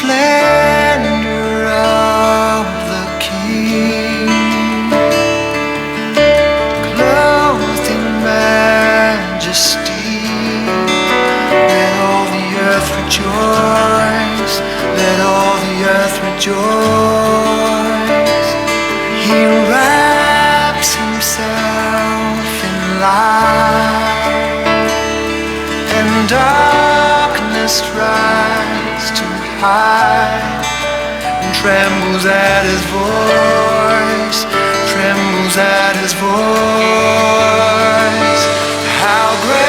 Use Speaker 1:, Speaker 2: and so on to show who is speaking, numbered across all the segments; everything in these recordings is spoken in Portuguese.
Speaker 1: splendor of the King, clothed in majesty. Let all the earth rejoice, let all the earth rejoice. He wraps himself in light, and darkness tries to hide, and trembles at his voice, trembles at his voice. How great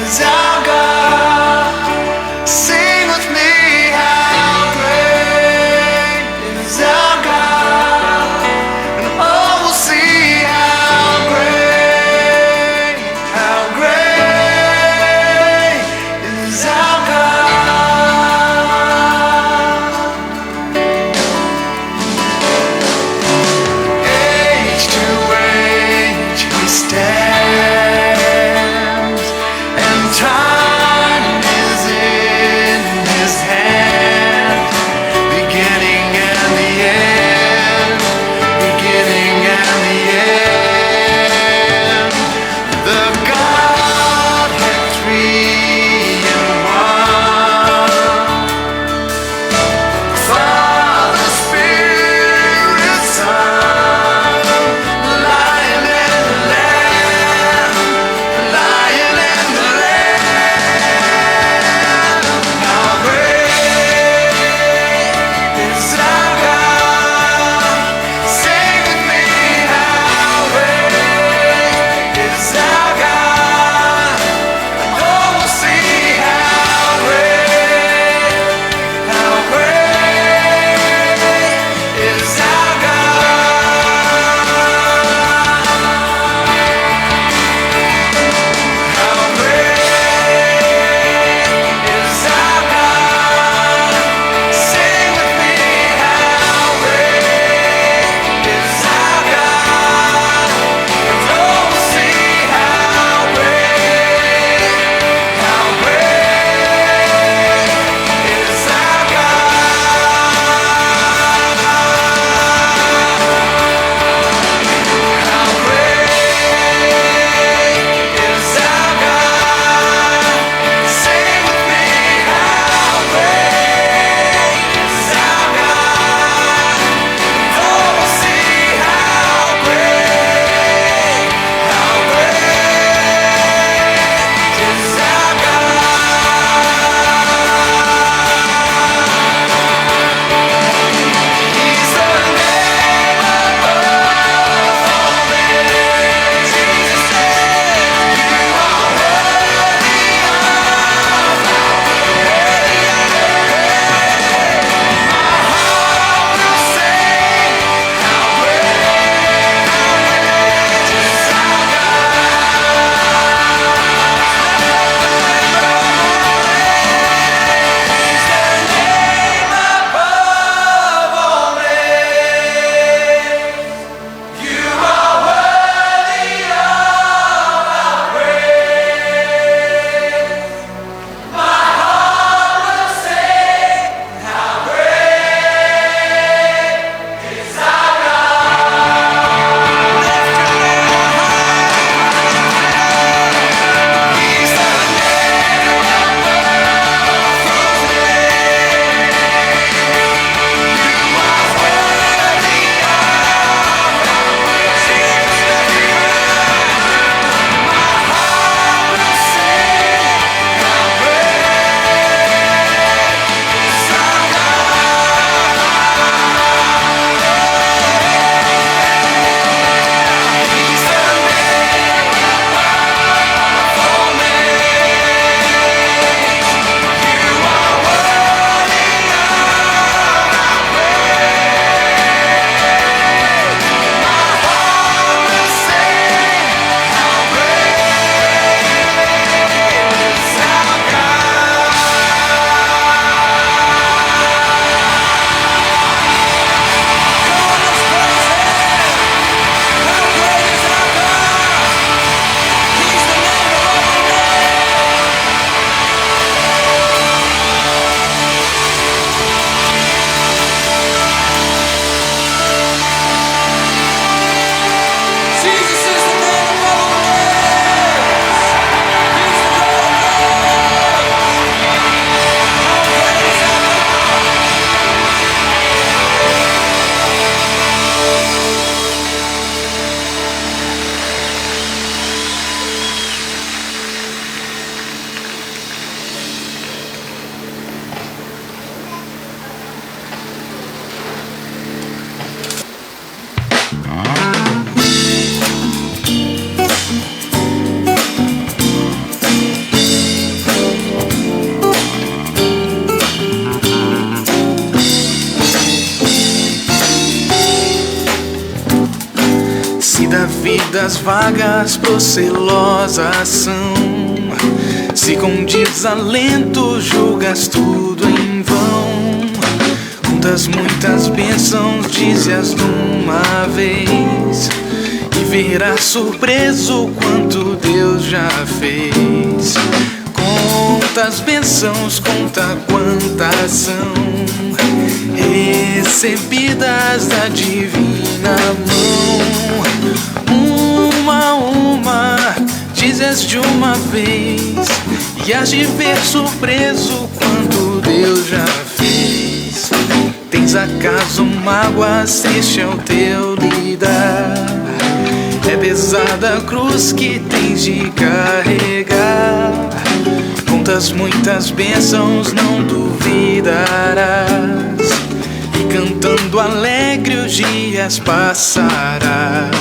Speaker 1: is our God? Sing with me, how great is our God? And all will see how great is our God. Age to age vagas procelosas são. Se com desalento julgas tudo em vão, contas muitas bênçãos, dize-as de uma vez, e verás surpreso quanto Deus já fez. Conta as bênçãos, conta quantas são, recebidas da divina mão. Uma a uma, dizes de uma vez, e hás de ver surpreso quanto Deus já fez. Tens acaso mágoas, triste é o teu lidar, é pesada a cruz que tens de carregar. Contas muitas bênçãos, não duvidarás, e cantando alegre os dias passarás.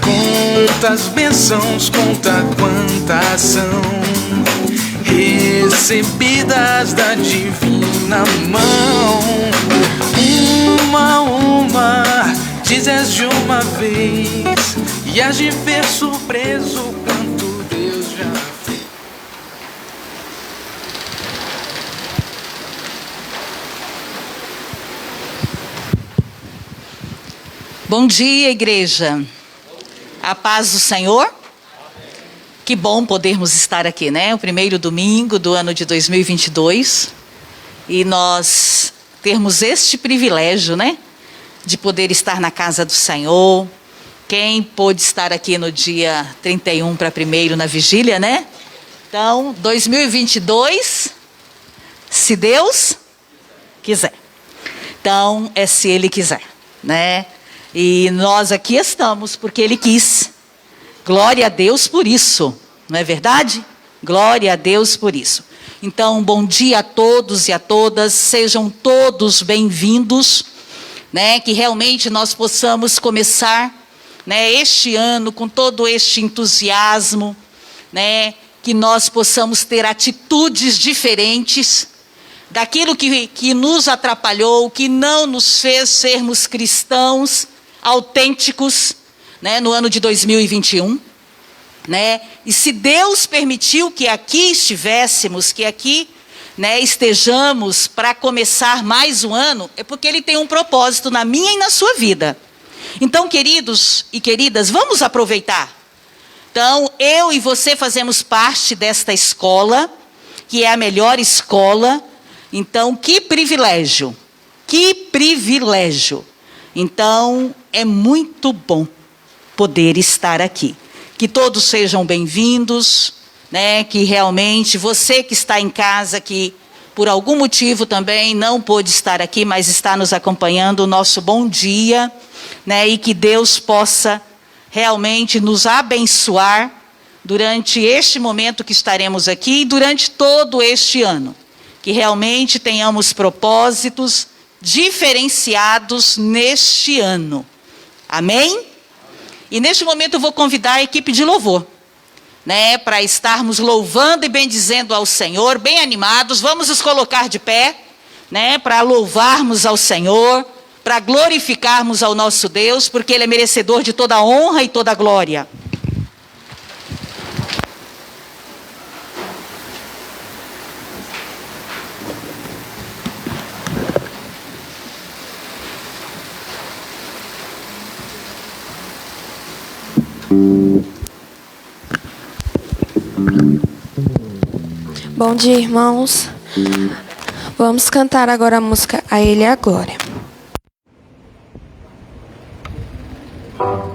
Speaker 1: Conta as bênçãos, conta quantas são, recebidas da divina mão. Uma a uma, dizes de uma vez, e hás de ver surpreso quanto Deus já fez.
Speaker 2: Bom dia, igreja. A paz do Senhor. Que bom podermos estar aqui, né? O primeiro domingo do ano de 2022. E nós termos este privilégio, né? De poder estar na casa do Senhor. Quem pôde estar aqui no dia 31 para 1º na vigília, né? Então, 2022, se Deus quiser. Então, é se Ele quiser, né? E nós aqui estamos porque Ele quis. Glória a Deus por isso, não é verdade? Glória a Deus por isso. Então, bom dia a todos e a todas, sejam todos bem-vindos, né? Que realmente nós possamos começar, né, este ano com todo este entusiasmo, né? Que nós possamos ter atitudes diferentes daquilo que nos atrapalhou, que não nos fez sermos cristãos autênticos, né, no ano de 2021, né? E se Deus permitiu que aqui estivéssemos, que aqui, né, estejamos para começar mais um ano, é porque Ele tem um propósito na minha e na sua vida. Então, queridos e queridas, vamos aproveitar. Então, eu e você fazemos parte desta escola, que é a melhor escola. Então, que privilégio, que privilégio. Então, é muito bom poder estar aqui. Que todos sejam bem-vindos, né? Que realmente você que está em casa, que por algum motivo também não pôde estar aqui, mas está nos acompanhando, o nosso bom dia, né? E que Deus possa realmente nos abençoar durante este momento que estaremos aqui e durante todo este ano. Que realmente tenhamos propósitos diferenciados neste ano. Amém? E neste momento eu vou convidar a equipe de louvor, né, para estarmos louvando e bendizendo ao Senhor, bem animados. Vamos nos colocar de pé, né, para louvarmos ao Senhor, para glorificarmos ao nosso Deus, porque Ele é merecedor de toda a honra e toda a glória.
Speaker 3: Bom dia, irmãos. Vamos cantar agora a música A Ele a Glória.
Speaker 4: Para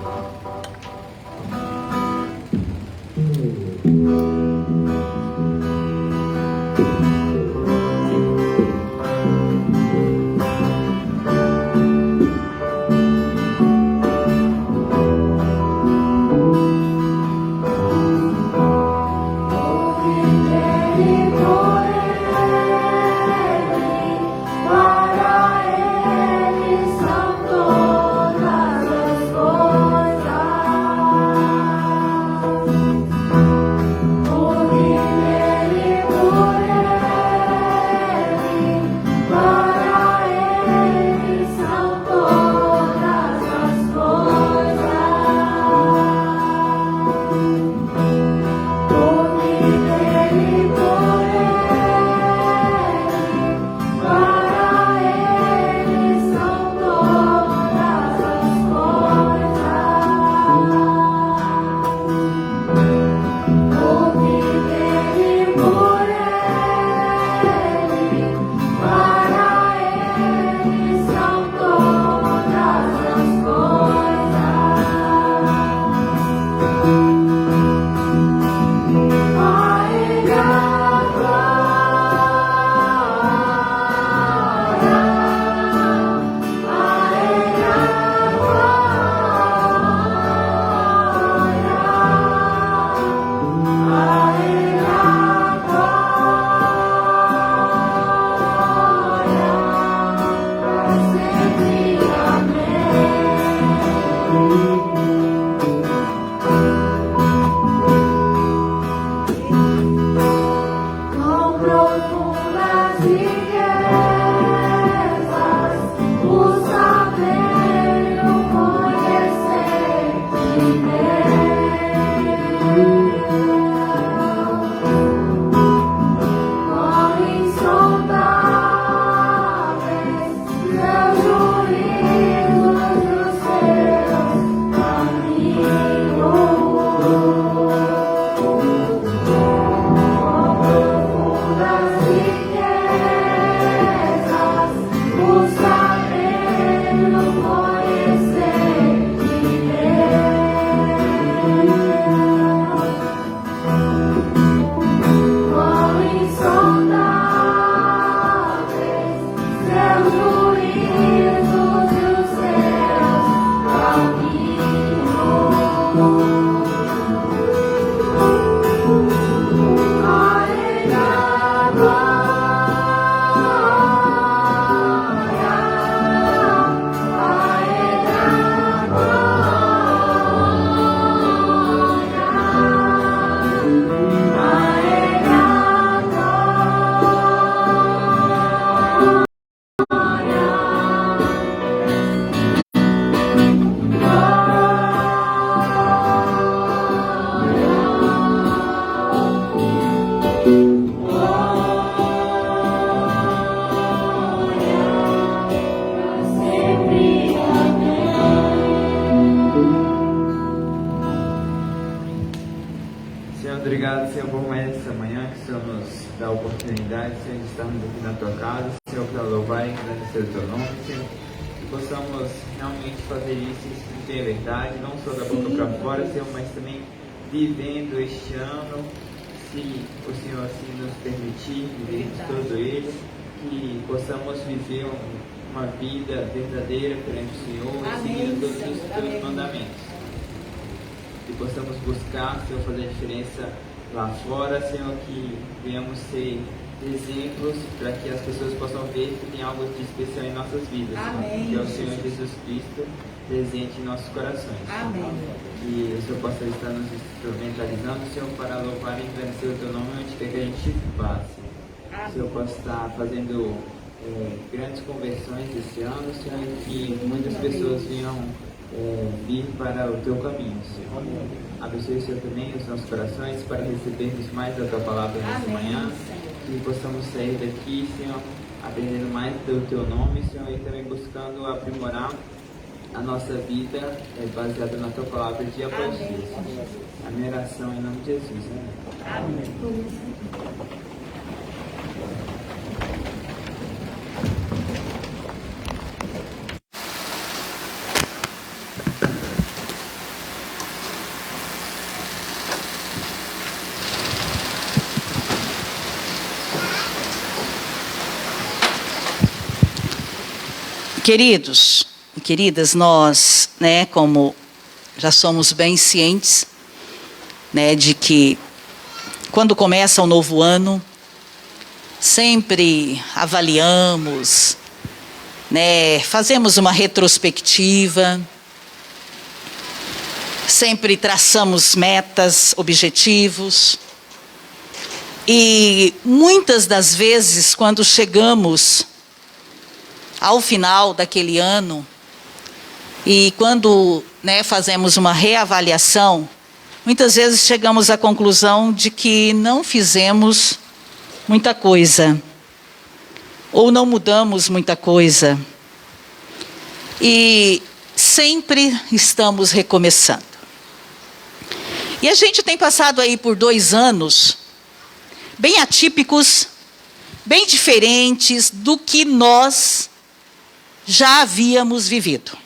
Speaker 4: Obrigado, Senhor, por mais essa manhã que o Senhor nos dá a oportunidade, Senhor, de estarmos aqui na Tua casa, Senhor, para louvar e agradecer o Teu nome, Senhor. Que possamos realmente fazer isso em ter verdade, não só da boca para fora, Senhor, mas também vivendo este ano, se o Senhor assim nos permitir, vivermos todo ele, que possamos viver uma vida verdadeira perante o Senhor, seguindo todos os Teus mandamentos. Que possamos buscar, Senhor, fazer a diferença lá fora, Senhor, que venhamos ser exemplos para que as pessoas possam ver que tem algo de especial em nossas vidas, Senhor, que é o Senhor Jesus Cristo presente em nossos corações.
Speaker 5: Amém.
Speaker 4: Que o Senhor possa estar nos instrumentalizando, Senhor, para louvar e engrandecer o Teu nome onde quer que a gente vá, Senhor. O Senhor possa estar fazendo grandes conversões esse ano, Senhor, e que muitas pessoas venham vir para o Teu caminho, Senhor. Abençoe, Senhor, também os nossos corações para recebermos mais da Tua palavra nessa manhã. Que possamos sair daqui, Senhor, aprendendo mais do Teu nome, Senhor, e também buscando aprimorar a nossa vida baseada na Tua palavra dia após dia. A minha oração em nome de Jesus. Amém.
Speaker 2: Queridos e queridas, nós, como já somos bem cientes, de que quando começa o novo ano, sempre avaliamos, fazemos uma retrospectiva, sempre traçamos metas, objetivos, e muitas das vezes, quando chegamos ao final daquele ano, e quando fazemos uma reavaliação, muitas vezes chegamos à conclusão de que não fizemos muita coisa, ou não mudamos muita coisa, e sempre estamos recomeçando. E a gente tem passado aí por 2 anos bem atípicos, bem diferentes do que nós já havíamos vivido.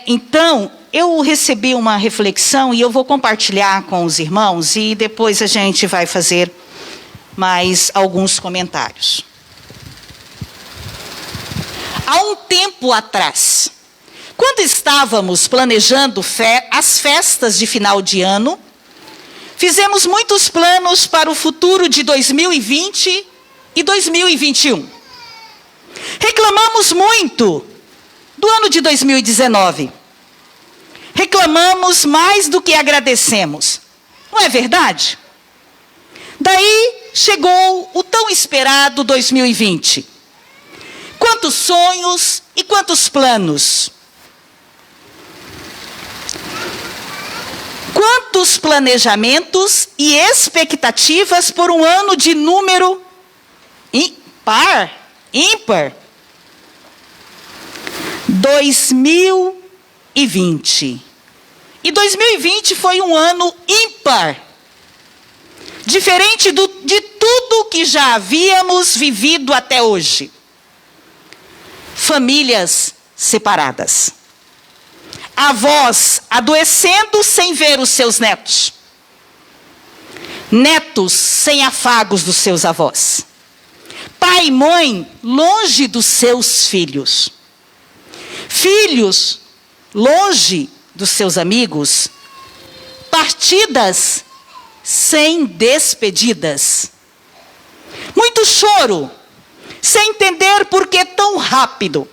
Speaker 2: Então, eu recebi uma reflexão e eu vou compartilhar com os irmãos e depois a gente vai fazer mais alguns comentários. Há um tempo atrás, quando estávamos planejando as festas de final de ano, fizemos muitos planos para o futuro de 2020 e 2021. Reclamamos muito do ano de 2019. Reclamamos mais do que agradecemos. Não é verdade? Daí chegou o tão esperado 2020. Quantos sonhos e quantos planos. Quantos planejamentos e expectativas por um ano de número ímpar. 2020. E 2020 foi um ano ímpar. Diferente de tudo que já havíamos vivido até hoje. Famílias separadas. Avós adoecendo sem ver os seus netos. Netos sem afagos dos seus avós. Pai e mãe longe dos seus filhos. Filhos longe dos seus amigos. Partidas sem despedidas. Muito choro, sem entender por que tão rápido.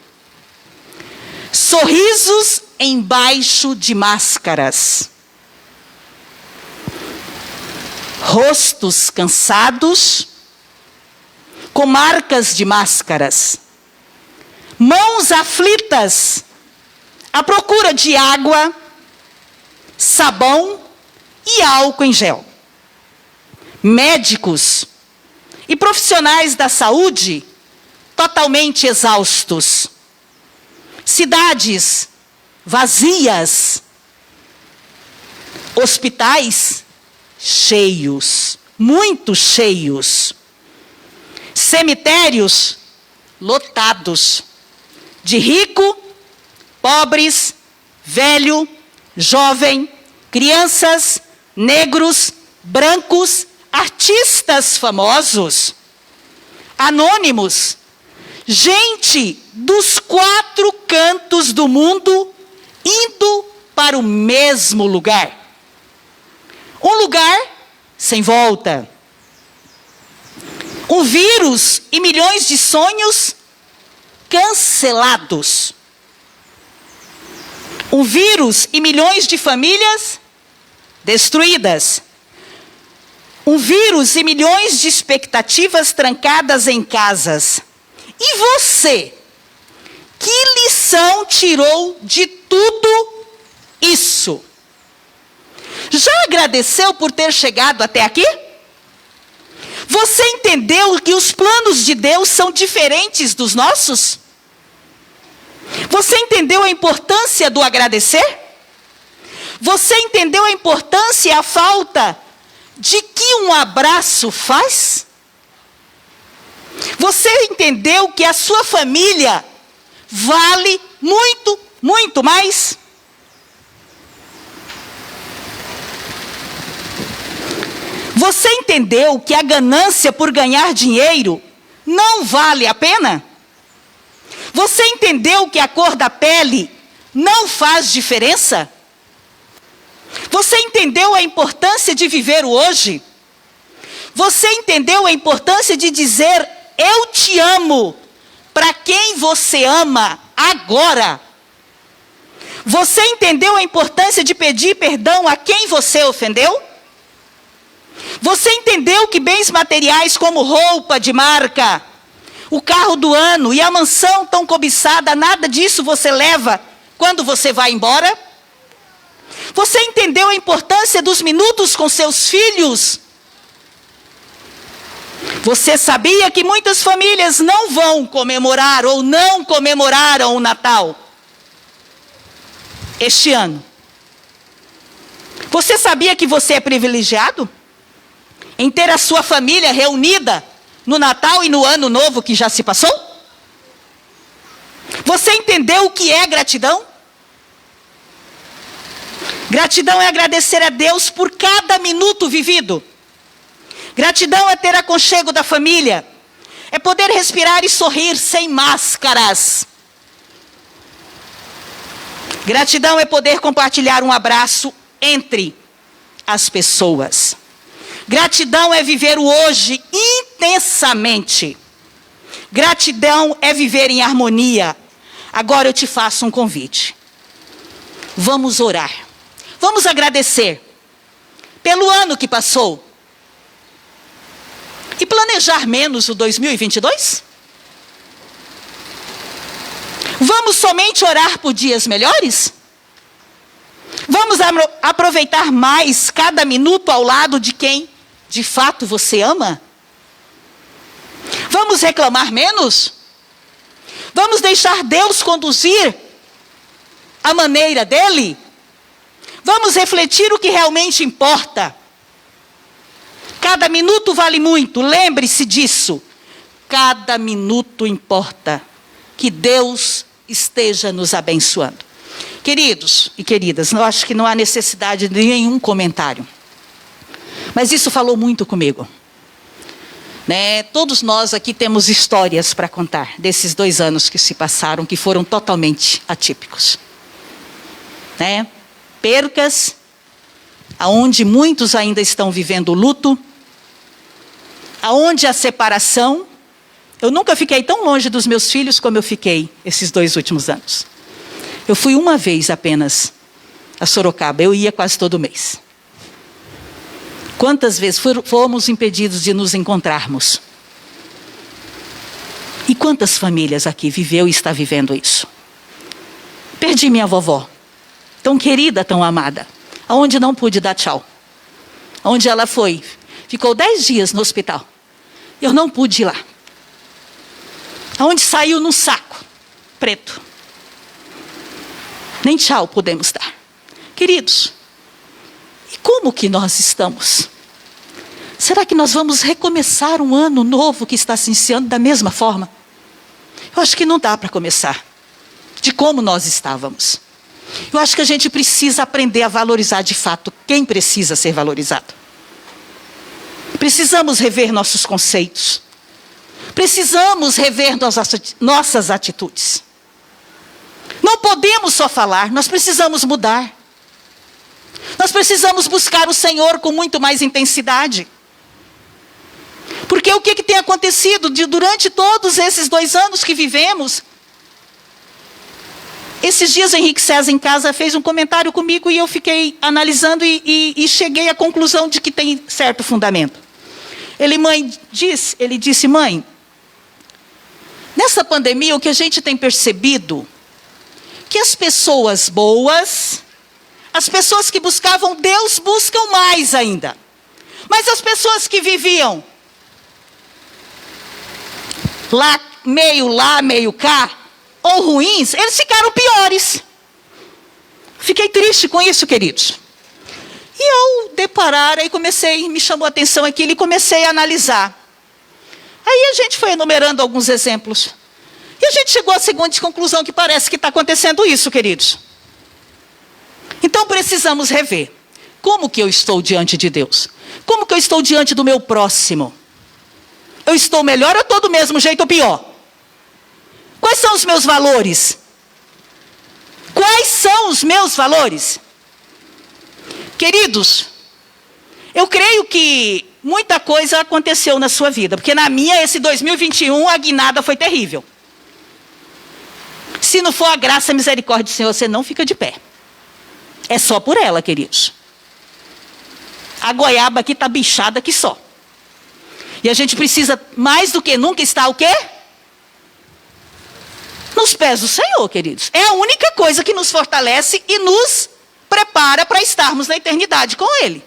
Speaker 2: Sorrisos embaixo de máscaras. Rostos cansados, com marcas de máscaras. Mãos aflitas, à procura de água, sabão e álcool em gel. Médicos e profissionais da saúde totalmente exaustos. Cidades vazias. Hospitais cheios, muito cheios. Cemitérios lotados, de rico, pobres, velho, jovem, crianças, negros, brancos, artistas famosos, anônimos, gente dos 4 cantos do mundo indo para o mesmo lugar. Um lugar sem volta. Um vírus e milhões de sonhos cancelados. Um vírus e milhões de famílias destruídas. Um vírus e milhões de expectativas trancadas em casas. E você? Que lição tirou de tudo isso? Já agradeceu por ter chegado até aqui? Você entendeu que os planos de Deus são diferentes dos nossos? Você entendeu a importância do agradecer? Você entendeu a importância e a falta de que um abraço faz? Você entendeu que a sua família vale muito, muito mais? Você entendeu que a ganância por ganhar dinheiro não vale a pena? Você entendeu que a cor da pele não faz diferença? Você entendeu a importância de viver o hoje? Você entendeu a importância de dizer eu te amo para quem você ama agora? Você entendeu a importância de pedir perdão a quem você ofendeu? Você entendeu que bens materiais como roupa de marca, o carro do ano e a mansão tão cobiçada, nada disso você leva quando você vai embora? Você entendeu a importância dos minutos com seus filhos? Você sabia que muitas famílias não vão comemorar ou não comemoraram o Natal este ano? Você sabia que você é privilegiado em ter a sua família reunida no Natal e no Ano Novo que já se passou? Você entendeu o que é gratidão? Gratidão é agradecer a Deus por cada minuto vivido. Gratidão é ter aconchego da família. É poder respirar e sorrir sem máscaras. Gratidão é poder compartilhar um abraço entre as pessoas. Gratidão é viver o hoje intensamente. Gratidão é viver em harmonia. Agora eu te faço um convite. Vamos orar. Vamos agradecer pelo ano que passou. E planejar menos o 2022? Vamos somente orar por dias melhores? Vamos aproveitar mais cada minuto ao lado de quem de fato você ama? Vamos reclamar menos? Vamos deixar Deus conduzir a maneira dele? Vamos refletir o que realmente importa. Cada minuto vale muito, lembre-se disso. Cada minuto importa. Que Deus esteja nos abençoando. Queridos e queridas, eu acho que não há necessidade de nenhum comentário. Mas isso falou muito comigo. Né? Todos nós aqui temos histórias para contar desses 2 anos que se passaram, que foram totalmente atípicos. Né? Percas, aonde muitos ainda estão vivendo o luto, aonde a separação. Eu nunca fiquei tão longe dos meus filhos como eu fiquei esses 2 últimos anos. Eu fui uma vez apenas a Sorocaba, eu ia quase todo mês. Quantas vezes fomos impedidos de nos encontrarmos? E quantas famílias aqui viveu e está vivendo isso? Perdi minha vovó, tão querida, tão amada, aonde não pude dar tchau. Onde ela foi, ficou 10 dias no hospital. Eu não pude ir lá. Aonde saiu num saco preto. Nem tchau podemos dar. Queridos, E como que nós estamos? Será que nós vamos recomeçar um ano novo que está se iniciando da mesma forma? Eu acho que não dá para começar de como nós estávamos. Eu acho que a gente precisa aprender a valorizar de fato quem precisa ser valorizado. Precisamos rever nossos conceitos. Precisamos rever nossas atitudes. Não podemos só falar, nós precisamos mudar. Nós precisamos buscar o Senhor com muito mais intensidade. Porque o que tem acontecido durante todos esses 2 anos que vivemos? Esses dias o Henrique César em casa fez um comentário comigo e eu fiquei analisando e cheguei à conclusão de que tem certo fundamento. Ele disse, mãe, nessa pandemia o que a gente tem percebido, que as pessoas boas, as pessoas que buscavam Deus buscam mais ainda. Mas as pessoas que viviam lá, meio cá, ou ruins, eles ficaram piores. Fiquei triste com isso, queridos. E ao deparar, aí me chamou a atenção aquilo e comecei a analisar. Aí a gente foi enumerando alguns exemplos. E a gente chegou à seguinte conclusão, que parece que está acontecendo isso, queridos. Então precisamos rever. Como que eu estou diante de Deus? Como que eu estou diante do meu próximo? Eu estou melhor ou estou do mesmo jeito ou pior? Quais são os meus valores? Quais são os meus valores? Queridos, eu creio que muita coisa aconteceu na sua vida, porque na minha, esse 2021, a guinada foi terrível. Se não for a graça e a misericórdia do Senhor, você não fica de pé. É só por ela, queridos. A goiaba aqui está bichada que só. E a gente precisa, mais do que nunca, estar o quê? Nos pés do Senhor, queridos. É a única coisa que nos fortalece e nos prepara para estarmos na eternidade com Ele.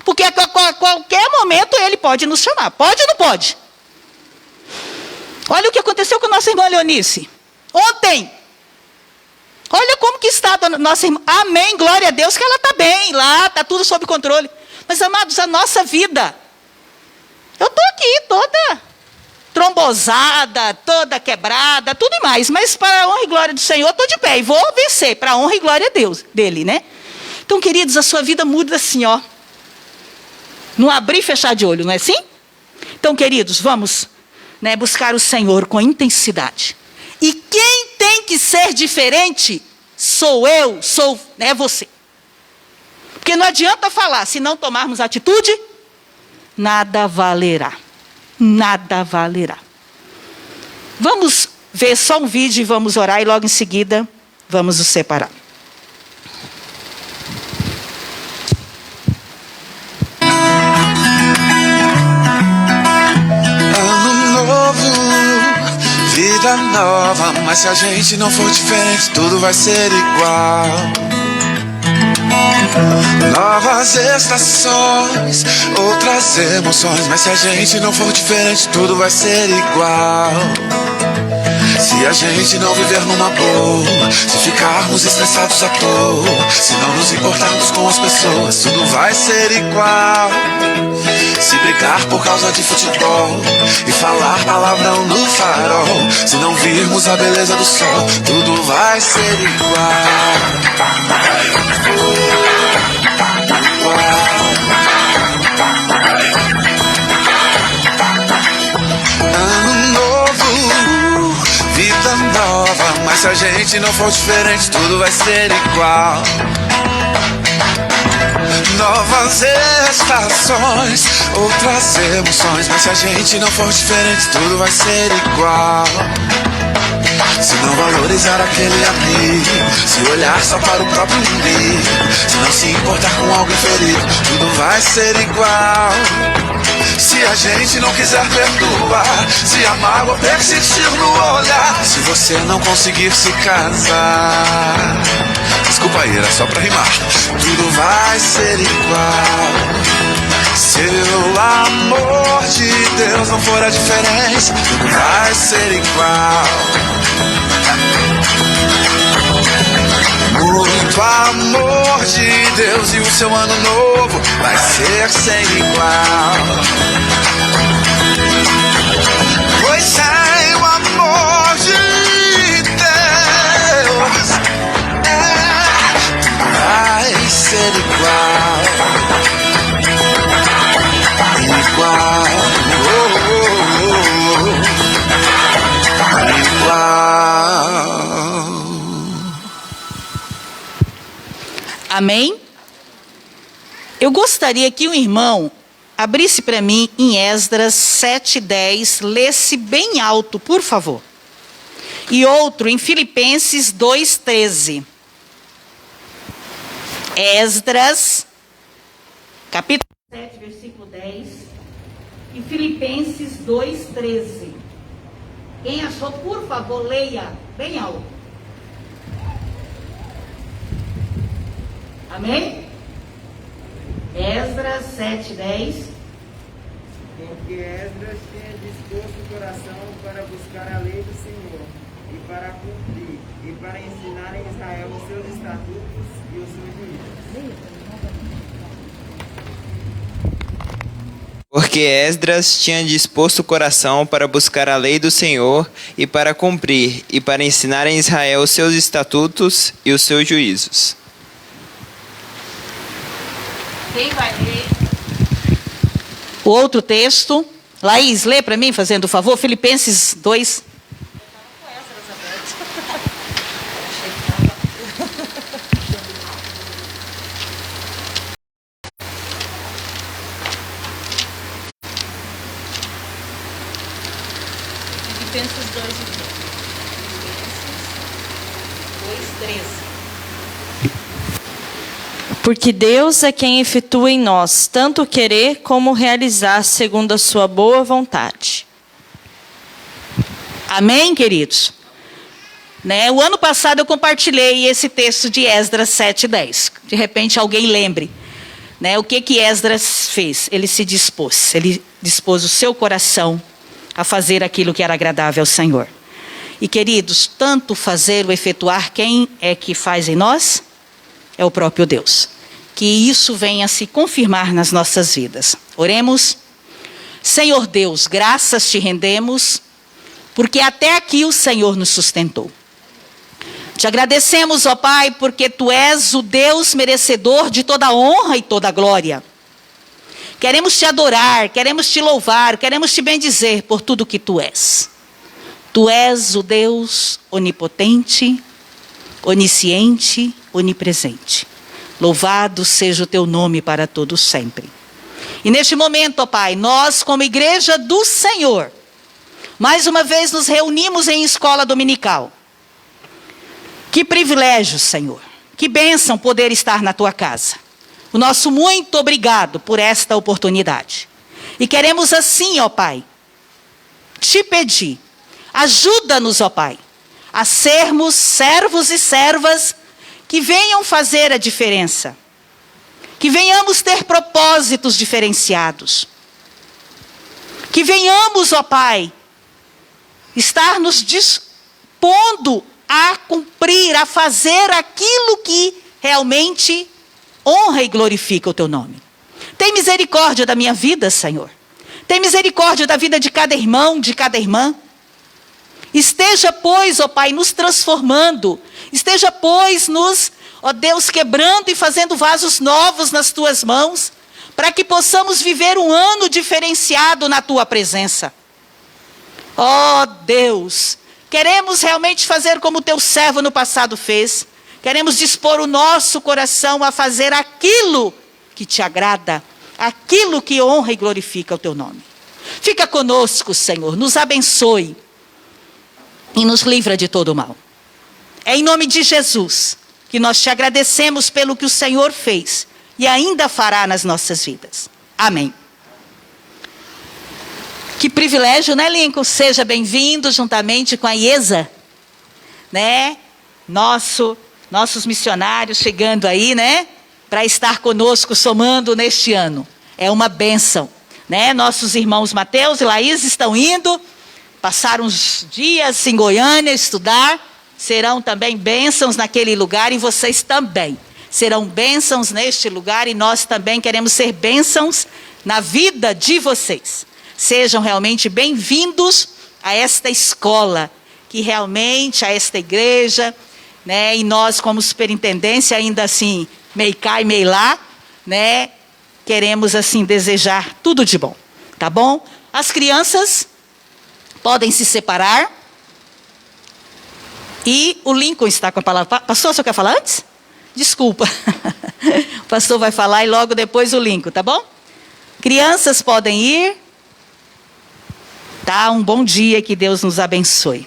Speaker 2: Porque a qualquer momento Ele pode nos chamar. Pode ou não pode? Olha o que aconteceu com a nossa irmã Leonice. Ontem. Olha como que está a nossa irmã. Amém, glória a Deus que ela está bem lá, está tudo sob controle. Mas, amados, a nossa vida... Eu estou aqui toda trombosada, toda quebrada, tudo e mais. Mas para a honra e glória do Senhor, estou de pé. E vou vencer para a honra e glória dele, né? Então, queridos, a sua vida muda assim, ó. Não abrir e fechar de olho, não é assim? Então, queridos, vamos, né, buscar o Senhor com intensidade. E quem tem que ser diferente sou eu, é você. Porque não adianta falar, se não tomarmos atitude... nada valerá. Nada valerá. Vamos ver só um vídeo e vamos orar e logo em seguida vamos nos separar.
Speaker 5: Ano novo, vida nova, mas se a gente não for diferente, tudo vai ser igual. Novas estações, outras emoções, mas se a gente não for diferente, tudo vai ser igual. Se a gente não viver numa boa, se ficarmos estressados à toa, se não nos importarmos com as pessoas, tudo vai ser igual. Se brigar por causa de futebol e falar palavrão no farol, se não virmos a beleza do sol, tudo vai ser igual. Ano novo, vida nova, mas se a gente não for diferente, tudo vai ser igual. Novas estações, outras emoções, mas se a gente não for diferente, tudo vai ser igual. Se não valorizar aquele amigo, se olhar só para o próprio umbigo, se não se importar com algo inferior, tudo vai ser igual. Se a gente não quiser perdoar, se a mágoa persistir no olhar, se você não conseguir se casar, desculpa aí, era só pra rimar, tudo vai ser igual. Se o amor de Deus não for a diferença, tudo vai ser igual. Muito amor de Deus e o seu ano novo vai ser sem igual. Pois sem o amor de Deus vai ser igual. Igual.
Speaker 2: Amém? Eu gostaria que um irmão abrisse para mim em Esdras 7:10, lesse bem alto, por favor. E outro em Filipenses 2:13. Esdras, capítulo 7, versículo 10, e Filipenses 2:13. Quem achou, por favor, leia bem alto. Amém? Esdras 7:10.
Speaker 6: Porque Esdras tinha disposto o coração para buscar a lei do Senhor, e para cumprir, e para ensinar em Israel os seus estatutos e os seus juízos.
Speaker 7: Porque Esdras tinha disposto o coração para buscar a lei do Senhor, e para cumprir, e para ensinar em Israel os seus estatutos e os seus juízos.
Speaker 2: Quem vai ler? O outro texto. Laís, lê para mim, fazendo o favor, Filipenses 2. Filipenses 2:13.
Speaker 8: Porque Deus é quem efetua em nós, tanto querer como realizar, segundo a sua boa vontade.
Speaker 2: Amém, queridos? Né? O ano passado eu compartilhei esse texto de Esdras 7:10. De repente alguém lembre. Né? O que Esdras fez? Ele se dispôs. Ele dispôs o seu coração a fazer aquilo que era agradável ao Senhor. E, queridos, tanto fazer ou efetuar, quem é que faz em nós? É o próprio Deus. Que isso venha a se confirmar nas nossas vidas. Oremos. Senhor Deus, graças te rendemos, porque até aqui o Senhor nos sustentou. Te agradecemos, ó Pai, porque Tu és o Deus merecedor de toda honra e toda glória. Queremos Te adorar, queremos Te louvar, queremos Te bendizer por tudo que Tu és. Tu és o Deus onipotente, onisciente, onipresente. Louvado seja o Teu nome para todos sempre. E neste momento, ó Pai, nós como igreja do Senhor, mais uma vez nos reunimos em escola dominical. Que privilégio, Senhor. Que bênção poder estar na Tua casa. O nosso muito obrigado por esta oportunidade. E queremos assim, ó Pai, Te pedir, ajuda-nos, ó Pai, a sermos servos e servas que venham fazer a diferença. Que venhamos ter propósitos diferenciados. Que venhamos, ó Pai, estar nos dispondo a cumprir, a fazer aquilo que realmente honra e glorifica o Teu nome. Tem misericórdia da minha vida, Senhor. Tem misericórdia da vida de cada irmão, de cada irmã. Esteja, pois, ó Pai, nos transformando. Esteja, pois, nos, ó Deus, quebrando e fazendo vasos novos nas Tuas mãos, para que possamos viver um ano diferenciado na Tua presença. Ó Deus, queremos realmente fazer como o Teu servo no passado fez. Queremos dispor o nosso coração a fazer aquilo que Te agrada, aquilo que honra e glorifica o Teu nome. Fica conosco, Senhor, nos abençoe e nos livra de todo o mal. É em nome de Jesus que nós Te agradecemos pelo que o Senhor fez e ainda fará nas nossas vidas. Amém. Que privilégio, né, Lincoln? Seja bem-vindo juntamente com a IESA, né? Nossos missionários chegando aí, né? Para estar conosco, somando neste ano. É uma bênção, né? Nossos irmãos Mateus e Laís estão indo, passar uns dias em Goiânia, estudar. Serão também bênçãos naquele lugar e vocês também. serão bênçãos neste lugar e nós também queremos ser bênçãos na vida de vocês. Sejam realmente bem-vindos a esta escola, que realmente, a esta igreja, né? E nós, como superintendência, ainda assim, meio cá e meio lá, né? Queremos, assim, desejar tudo de bom, tá bom? As crianças podem se separar. E o Lincoln está com a palavra. Pastor, o senhor quer falar antes? Desculpa. O pastor vai falar e logo depois o Lincoln, tá bom? Crianças podem ir. Tá? Um bom dia, que Deus nos abençoe.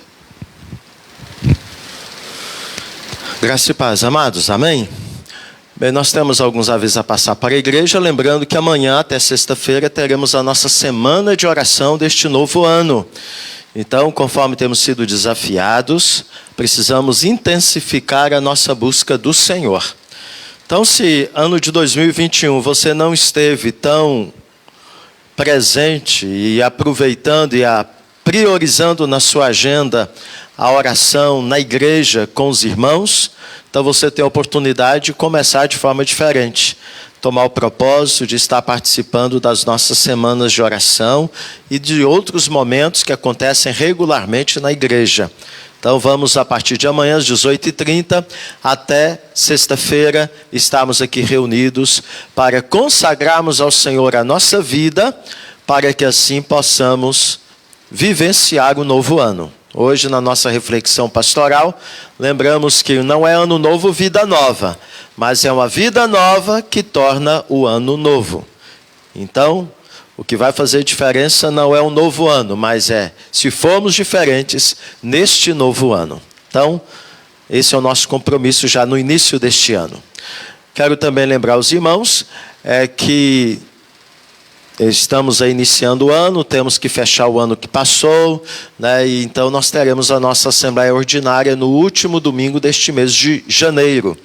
Speaker 9: Graça e paz, amados, amém? Bem, nós temos alguns avisos a passar para a igreja, lembrando que amanhã até sexta-feira teremos a nossa semana de oração deste novo ano. Então, conforme temos sido desafiados, precisamos intensificar a nossa busca do Senhor. Então, se ano de 2021 você não esteve tão presente e aproveitando e priorizando na sua agenda a oração na igreja com os irmãos, então você tem a oportunidade de começar de forma diferente. Tomar o propósito de estar participando das nossas semanas de oração e de outros momentos que acontecem regularmente na igreja. Então vamos, a partir de amanhã, às 18h30, até sexta-feira, estarmos aqui reunidos para consagrarmos ao Senhor a nossa vida, para que assim possamos vivenciar o novo ano. Hoje, na nossa reflexão pastoral, lembramos que não é ano novo, vida nova, mas é uma vida nova que torna o ano novo. Então, o que vai fazer diferença não é um novo ano, mas é se formos diferentes neste novo ano. Então, esse é o nosso compromisso já no início deste ano. Quero também lembrar os irmãos que estamos aí iniciando o ano, temos que fechar o ano que passou, né? E então nós teremos a nossa Assembleia Ordinária no último domingo deste mês de janeiro,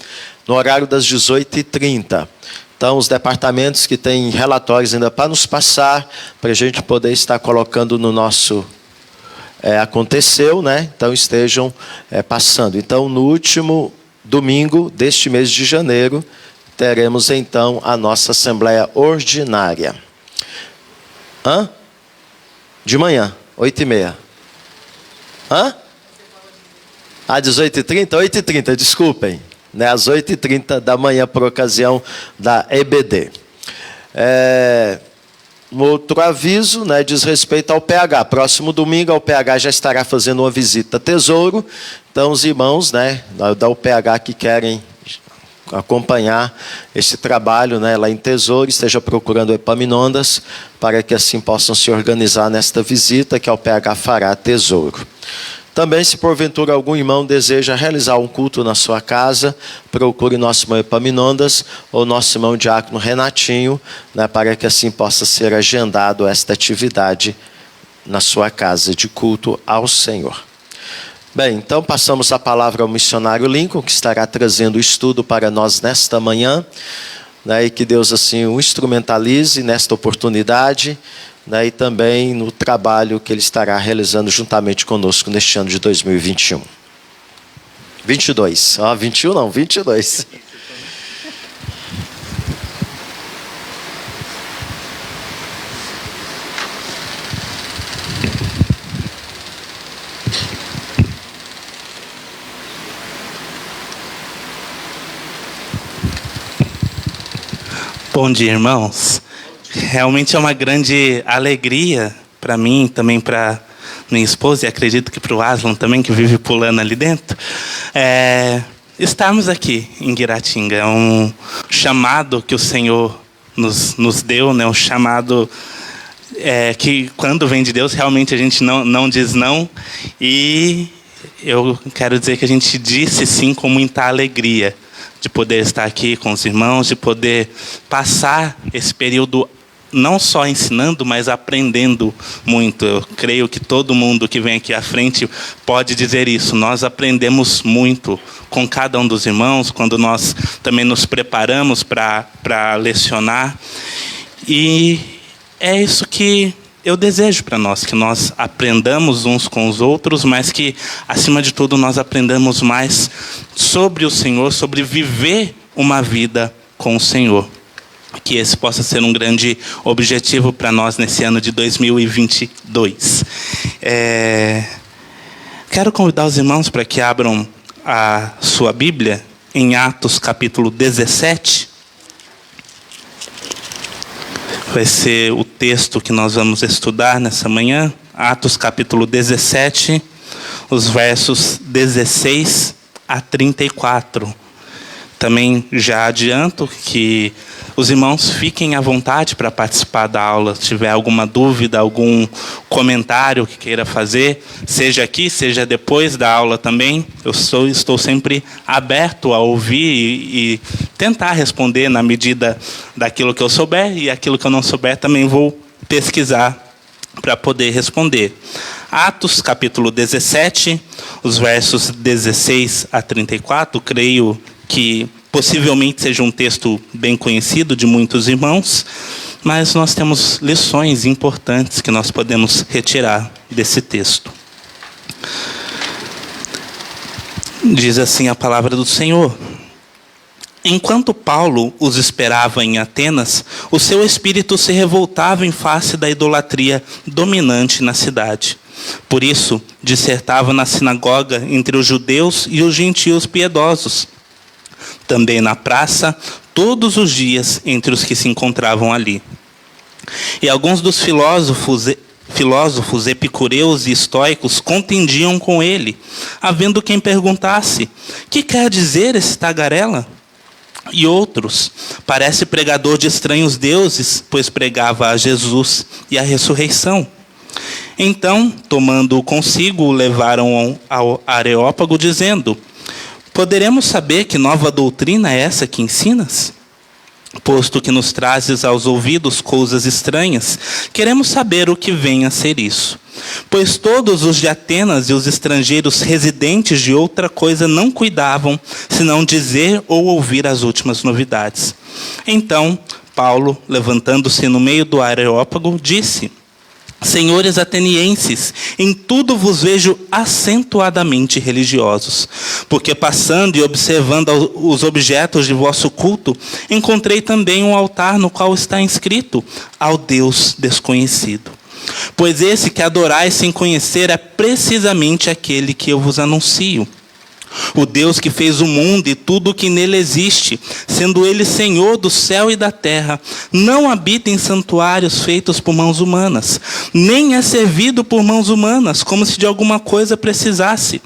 Speaker 9: no horário das 18h30. Então, os departamentos que têm relatórios ainda para nos passar, para a gente poder estar colocando no nosso aconteceu, né? Então, estejam passando. Então, no último domingo deste mês de janeiro, teremos então a nossa Assembleia Ordinária. De manhã, 8h30. 18h30? 8h30, desculpem. Né, às 8h30 da manhã, por ocasião da EBD. Um outro aviso, né, diz respeito ao PH. Próximo domingo, o PH já estará fazendo uma visita a Tesouro. Então, os irmãos, né, da UPH que querem acompanhar esse trabalho, né, lá em Tesouro, esteja procurando Epaminondas, para que assim possam se organizar nesta visita que a UPH fará a Tesouro. Também, se porventura algum irmão deseja realizar um culto na sua casa, procure nosso irmão Epaminondas ou nosso irmão diácono Renatinho, né, para que assim possa ser agendado esta atividade na sua casa de culto ao Senhor. Bem, então passamos a palavra ao missionário Lincoln, que estará trazendo o estudo para nós nesta manhã, né, e que Deus assim o instrumentalize nesta oportunidade, né, e também no trabalho que ele estará realizando juntamente conosco neste ano de 2021. 22. 21 não, 22.
Speaker 10: Bom dia, irmãos. Realmente é uma grande alegria para mim, também para minha esposa, e acredito que para o Aslan também, que vive pulando ali dentro, estarmos aqui em Guiratinga. É um chamado que o Senhor nos deu, né? Um chamado que, quando vem de Deus, realmente a gente não diz não. E eu quero dizer que a gente disse sim com muita alegria de poder estar aqui com os irmãos, de poder passar esse período não só ensinando, mas aprendendo muito. Eu creio que todo mundo que vem aqui à frente pode dizer isso. Nós aprendemos muito com cada um dos irmãos, quando nós também nos preparamos para lecionar. E é isso que eu desejo para nós, que nós aprendamos uns com os outros, mas que, acima de tudo, nós aprendamos mais sobre o Senhor, sobre viver uma vida com o Senhor. Que esse possa ser um grande objetivo para nós nesse ano de 2022. Quero convidar os irmãos para que abram a sua Bíblia em Atos capítulo 17. Vai ser o texto que nós vamos estudar nessa manhã. Atos capítulo 17, os versos 16 a 34. Também já adianto que os irmãos fiquem à vontade para participar da aula. Se tiver alguma dúvida, algum comentário que queira fazer, seja aqui, seja depois da aula também, eu estou sempre aberto a ouvir e tentar responder na medida daquilo que eu souber, e aquilo que eu não souber também vou pesquisar para poder responder. Atos capítulo 17, os versos 16 a 34, creio que possivelmente seja um texto bem conhecido de muitos irmãos, mas nós temos lições importantes que nós podemos retirar desse texto. Diz assim a palavra do Senhor: enquanto Paulo os esperava em Atenas, o seu espírito se revoltava em face da idolatria dominante na cidade. Por isso, dissertava na sinagoga entre os judeus e os gentios piedosos. Também na praça, todos os dias, entre os que se encontravam ali. E alguns dos filósofos epicureus e estoicos contendiam com ele, havendo quem perguntasse: que quer dizer esse tagarela? E outros: parece pregador de estranhos deuses, pois pregava a Jesus e a ressurreição. Então, tomando-o consigo, o levaram ao Areópago, dizendo: poderemos saber que nova doutrina é essa que ensinas? Posto que nos trazes aos ouvidos coisas estranhas, queremos saber o que vem a ser isso. Pois todos os de Atenas e os estrangeiros residentes de outra coisa não cuidavam, senão dizer ou ouvir as últimas novidades. Então, Paulo, levantando-se no meio do Areópago, disse: senhores atenienses, em tudo vos vejo acentuadamente religiosos, porque passando e observando os objetos de vosso culto, encontrei também um altar no qual está inscrito: ao Deus desconhecido. Pois esse que adorais sem conhecer é precisamente aquele que eu vos anuncio. O Deus que fez o mundo e tudo o que nele existe, sendo ele Senhor do céu e da terra, não habita em santuários feitos por mãos humanas, nem é servido por mãos humanas, como se de alguma coisa precisasse,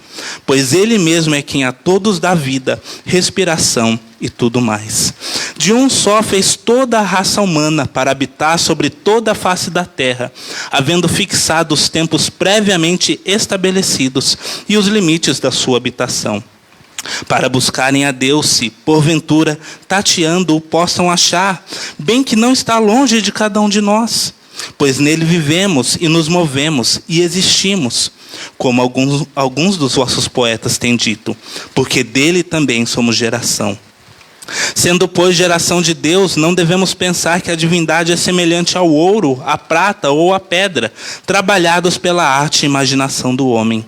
Speaker 10: pois ele mesmo é quem a todos dá vida, respiração e tudo mais. De um só fez toda a raça humana para habitar sobre toda a face da terra, havendo fixado os tempos previamente estabelecidos e os limites da sua habitação, para buscarem a Deus se, porventura, tateando o possam achar, bem que não está longe de cada um de nós, pois nele vivemos e nos movemos e existimos, como alguns dos vossos poetas têm dito, porque dele também somos geração. Sendo, pois, geração de Deus, não devemos pensar que a divindade é semelhante ao ouro, à prata ou à pedra, trabalhados pela arte e imaginação do homem.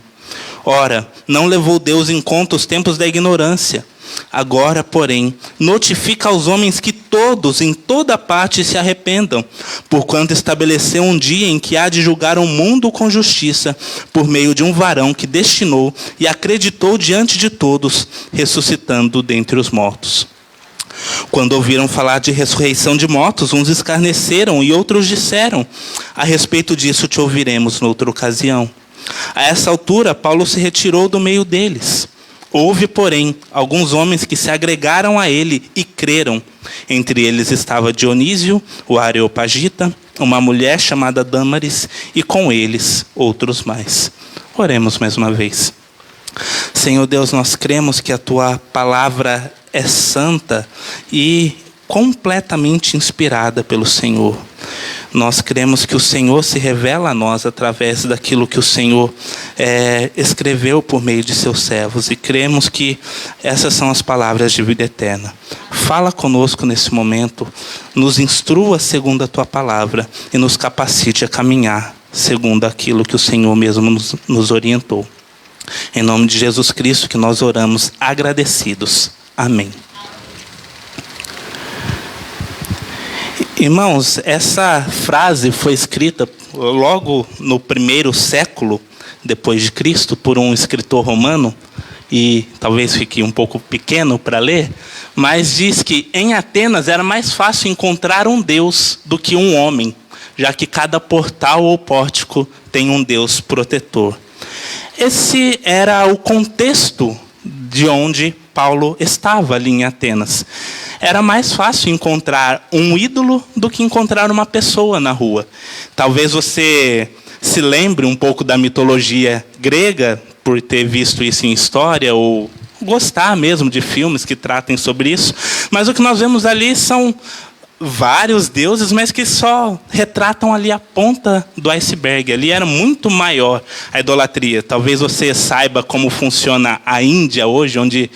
Speaker 10: Ora, não levou Deus em conta os tempos da ignorância. Agora, porém, notifica aos homens que todos, em toda parte, se arrependam, porquanto estabeleceu um dia em que há de julgar o mundo com justiça, por meio de um varão que destinou e acreditou diante de todos, ressuscitando dentre os mortos. Quando ouviram falar de ressurreição de mortos, uns escarneceram e outros disseram: a respeito disso te ouviremos noutra ocasião. A essa altura, Paulo se retirou do meio deles. Houve, porém, alguns homens que se agregaram a ele e creram. Entre eles estava Dionísio, o Areopagita, uma mulher chamada Dâmaris, e com eles outros mais. Oremos mais uma vez. Senhor Deus, nós cremos que a tua palavra é santa e completamente inspirada pelo Senhor. Nós cremos que o Senhor se revela a nós através daquilo que o Senhor escreveu por meio de seus servos. E cremos que essas são as palavras de vida eterna. Fala conosco nesse momento, nos instrua segundo a tua palavra e nos capacite a caminhar segundo aquilo que o Senhor mesmo nos orientou. Em nome de Jesus Cristo que nós oramos agradecidos. Amém. Irmãos, essa frase foi escrita logo no 1º século depois de Cristo por um escritor romano, e talvez fique um pouco pequeno para ler, mas diz que em Atenas era mais fácil encontrar um Deus do que um homem, já que cada portal ou pórtico tem um Deus protetor. Esse era o contexto de onde Paulo estava ali em Atenas. Era mais fácil encontrar um ídolo do que encontrar uma pessoa na rua. Talvez você se lembre um pouco da mitologia grega, por ter visto isso em história, ou gostar mesmo de filmes que tratem sobre isso. Mas o que nós vemos ali são vários deuses, mas que só retratam ali a ponta do iceberg. Ali era muito maior a idolatria. Talvez você saiba como funciona a Índia hoje, onde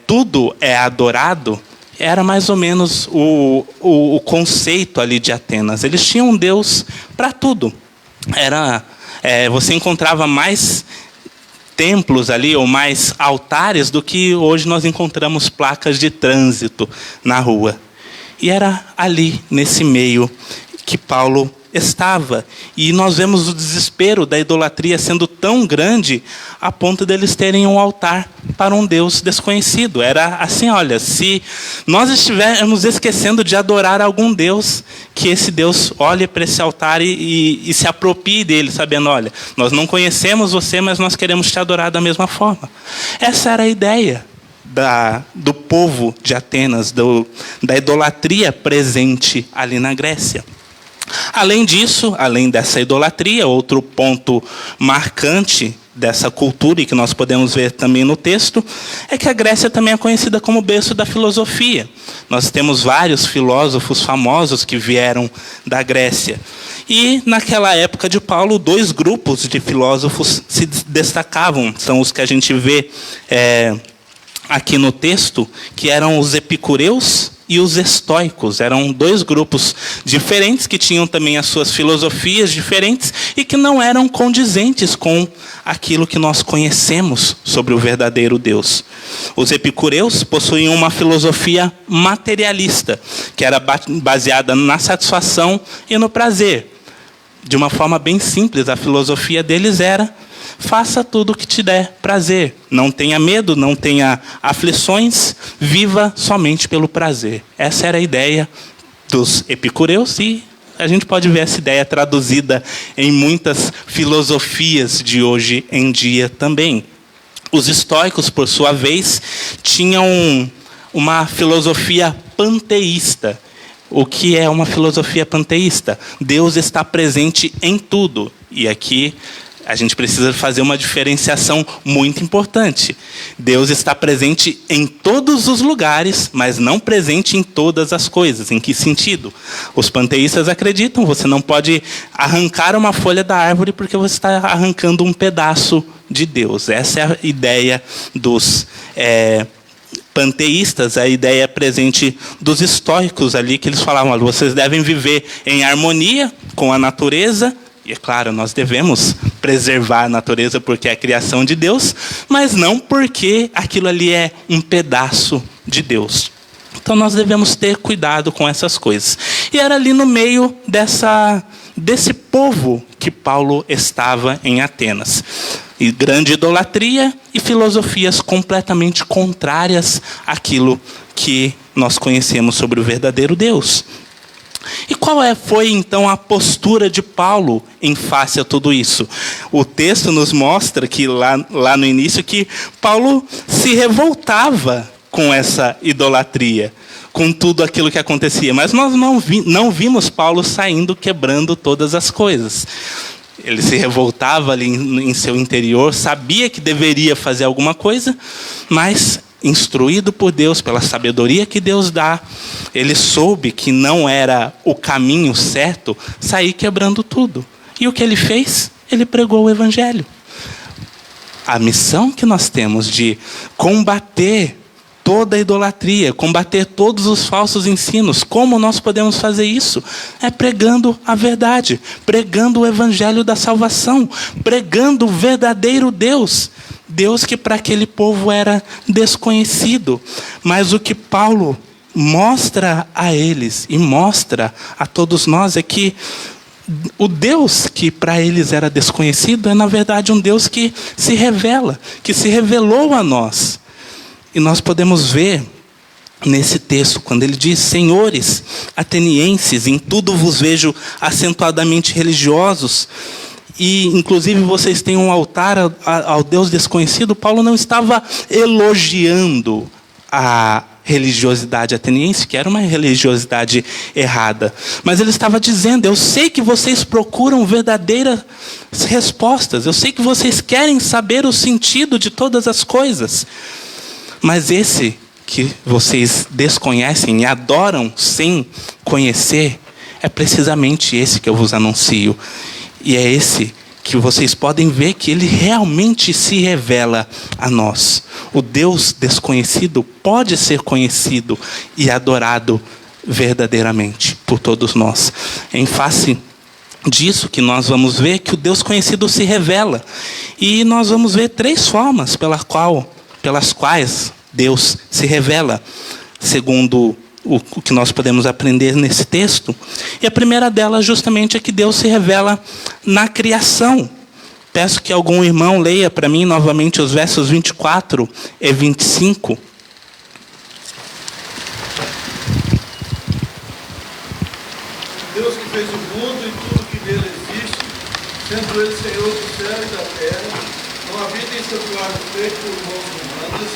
Speaker 10: tudo é adorado. Era mais ou menos o conceito ali de Atenas. Eles tinham um Deus para tudo. Você encontrava mais templos ali, ou mais altares, do que hoje nós encontramos placas de trânsito na rua. E era ali, nesse meio, que Paulo estava. E nós vemos o desespero da idolatria sendo tão grande a ponto deles terem um altar para um Deus desconhecido. Era assim, olha, se nós estivermos esquecendo de adorar algum Deus, que esse Deus olhe para esse altar e se aproprie dele, sabendo, olha, nós não conhecemos você, mas nós queremos te adorar da mesma forma. Essa era a ideia do povo de Atenas, da idolatria presente ali na Grécia. Além disso, além dessa idolatria, outro ponto marcante dessa cultura, e que nós podemos ver também no texto, é que a Grécia também é conhecida como berço da filosofia. Nós temos vários filósofos famosos que vieram da Grécia. E, naquela época de Paulo, 2 grupos de filósofos se destacavam. São os que a gente vê aqui no texto, que eram os epicureus e os estoicos. Eram 2 grupos diferentes, que tinham também as suas filosofias diferentes e que não eram condizentes com aquilo que nós conhecemos sobre o verdadeiro Deus. Os epicureus possuíam uma filosofia materialista, que era baseada na satisfação e no prazer. De uma forma bem simples, a filosofia deles era: faça tudo o que te der prazer. Não tenha medo, não tenha aflições, viva somente pelo prazer. Essa era a ideia dos epicureus, e a gente pode ver essa ideia traduzida em muitas filosofias de hoje em dia também. Os estoicos, por sua vez, tinham uma filosofia panteísta. O que é uma filosofia panteísta? Deus está presente em tudo. E aqui a gente precisa fazer uma diferenciação muito importante. Deus está presente em todos os lugares, mas não presente em todas as coisas. Em que sentido? Os panteístas acreditam que você não pode arrancar uma folha da árvore porque você está arrancando um pedaço de Deus. Essa é a ideia dos panteístas, a ideia presente dos estoicos ali, que eles falavam: olha, vocês devem viver em harmonia com a natureza. E é claro, nós devemos preservar a natureza porque é a criação de Deus, mas não porque aquilo ali é um pedaço de Deus. Então nós devemos ter cuidado com essas coisas. E era ali no meio desse povo que Paulo estava em Atenas. E grande idolatria e filosofias completamente contrárias àquilo que nós conhecemos sobre o verdadeiro Deus. E qual foi então a postura de Paulo em face a tudo isso? O texto nos mostra que lá no início que Paulo se revoltava com essa idolatria, com tudo aquilo que acontecia. Mas nós não vimos Paulo saindo quebrando todas as coisas. Ele se revoltava ali em seu interior, sabia que deveria fazer alguma coisa, mas instruído por Deus, pela sabedoria que Deus dá, ele soube que não era o caminho certo sair quebrando tudo. E o que ele fez? Ele pregou o evangelho. A missão que nós temos de combater toda a idolatria, combater todos os falsos ensinos. Como nós podemos fazer isso? É pregando a verdade, pregando o evangelho da salvação, pregando o verdadeiro Deus. Deus que para aquele povo era desconhecido. Mas o que Paulo mostra a eles e mostra a todos nós é que o Deus que para eles era desconhecido é, na verdade, um Deus que se revela, que se revelou a nós. E nós podemos ver nesse texto, quando ele diz: senhores atenienses, em tudo vos vejo acentuadamente religiosos, e inclusive vocês têm um altar ao Deus desconhecido. Paulo não estava elogiando a religiosidade ateniense, que era uma religiosidade errada, mas ele estava dizendo: eu sei que vocês procuram verdadeiras respostas, eu sei que vocês querem saber o sentido de todas as coisas, mas esse que vocês desconhecem e adoram sem conhecer, é precisamente esse que eu vos anuncio. E é esse que vocês podem ver que ele realmente se revela a nós. O Deus desconhecido pode ser conhecido e adorado verdadeiramente por todos nós. Em face disso que nós vamos ver que o Deus conhecido se revela. E nós vamos ver 3 formas pelas quais Deus se revela, segundo o que nós podemos aprender nesse texto. E a primeira delas justamente é que Deus se revela na criação. Peço que algum irmão leia para mim novamente os versos 24 e 25.
Speaker 11: Deus que fez o mundo e tudo que nele existe, sendo ele Senhor do céu e da terra, não habita em santuário feito por mãos humanas,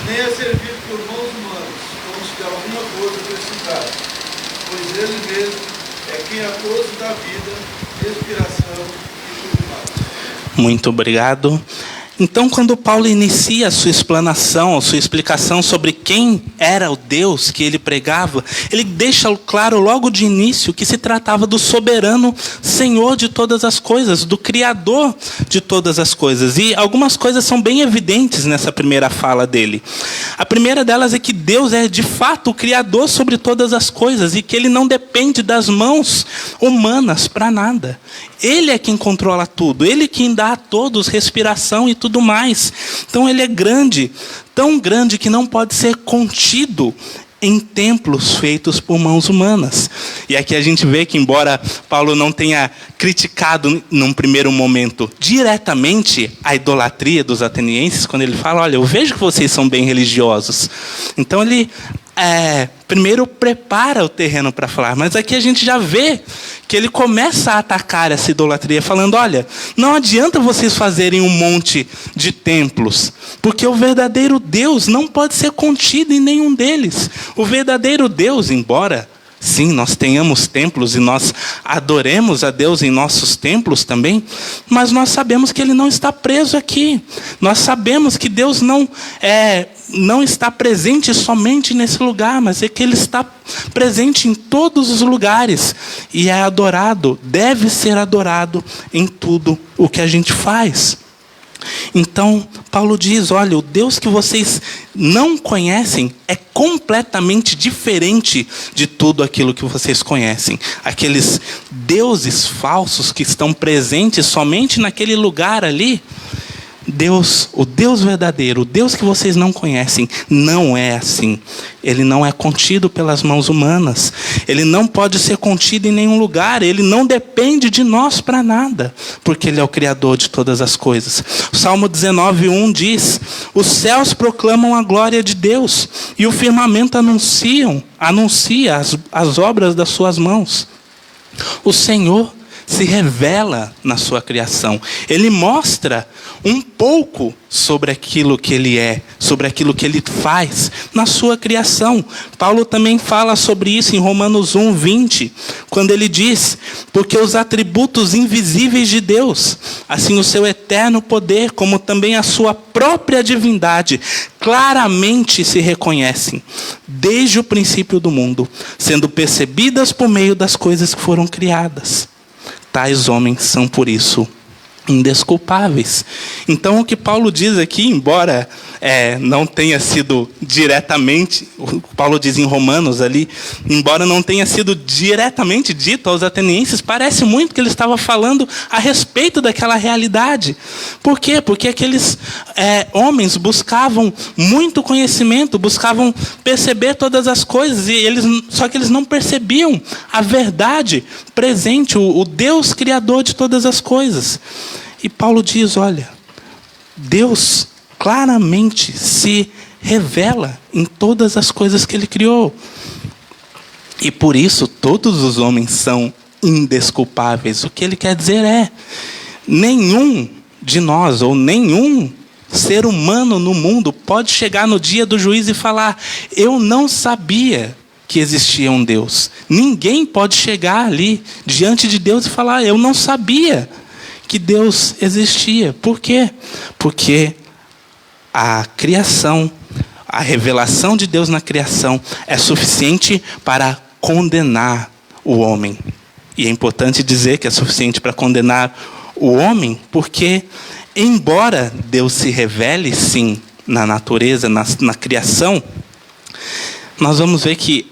Speaker 11: nem é servido por mãos humanas, como se de alguma coisa precisasse, pois ele mesmo é quem a todos dá vida, respiração e tudo mais.
Speaker 10: Muito obrigado. Então, quando Paulo inicia a sua explanação, a sua explicação sobre quem era o Deus que ele pregava, ele deixa claro logo de início que se tratava do soberano Senhor de todas as coisas, do Criador de todas as coisas. E algumas coisas são bem evidentes nessa primeira fala dele. A primeira delas é que Deus é de fato o Criador sobre todas as coisas e que ele não depende das mãos humanas para nada. Ele é quem controla tudo, ele é quem dá a todos respiração e tudo mais. Então ele é grande, tão grande que não pode ser contido em templos feitos por mãos humanas. E aqui a gente vê que, embora Paulo não tenha criticado num primeiro momento diretamente a idolatria dos atenienses, quando ele fala: olha, eu vejo que vocês são bem religiosos. Então ele primeiro prepara o terreno para falar, mas aqui a gente já vê que ele começa a atacar essa idolatria, falando: olha, não adianta vocês fazerem um monte de templos, porque o verdadeiro Deus não pode ser contido em nenhum deles. O verdadeiro Deus, embora sim, nós tenhamos templos e nós adoremos a Deus em nossos templos também, mas nós sabemos que ele não está preso aqui. Nós sabemos que Deus não está presente somente nesse lugar, mas é que ele está presente em todos os lugares e é adorado, deve ser adorado em tudo o que a gente faz. Então, Paulo diz: olha, o Deus que vocês não conhecem é completamente diferente de tudo aquilo que vocês conhecem. Aqueles deuses falsos que estão presentes somente naquele lugar ali, Deus, o Deus verdadeiro, o Deus que vocês não conhecem, não é assim. Ele não é contido pelas mãos humanas. Ele não pode ser contido em nenhum lugar. Ele não depende de nós para nada, porque ele é o Criador de todas as coisas. O Salmo 19:1 diz: os céus proclamam a glória de Deus, e o firmamento anuncia as obras das suas mãos. O Senhor se revela na sua criação. Ele mostra um pouco sobre aquilo que ele é, sobre aquilo que ele faz na sua criação. Paulo também fala sobre isso em Romanos 1:20, quando ele diz: porque os atributos invisíveis de Deus, assim o seu eterno poder, como também a sua própria divindade, claramente se reconhecem desde o princípio do mundo, sendo percebidas por meio das coisas que foram criadas. Tais homens são, por isso, indesculpáveis. Então, o que Paulo diz aqui, embora não tenha sido diretamente, Paulo diz em Romanos ali, embora não tenha sido diretamente dito aos atenienses, parece muito que ele estava falando a respeito daquela realidade. Por quê? Porque aqueles homens buscavam muito conhecimento, buscavam perceber todas as coisas, só que eles não percebiam a verdade presente, o Deus criador de todas as coisas. E Paulo diz, olha, Deus claramente se revela em todas as coisas que ele criou. E por isso todos os homens são indesculpáveis. O que ele quer dizer é, nenhum de nós, ou nenhum ser humano no mundo pode chegar no dia do juízo e falar, eu não sabia que existia um Deus. Ninguém pode chegar ali diante de Deus e falar, eu não sabia que Deus existia. Por quê? Porque a criação, a revelação de Deus na criação é suficiente para condenar o homem. E é importante dizer que é suficiente para condenar o homem, porque embora Deus se revele sim na natureza, na criação, nós vamos ver que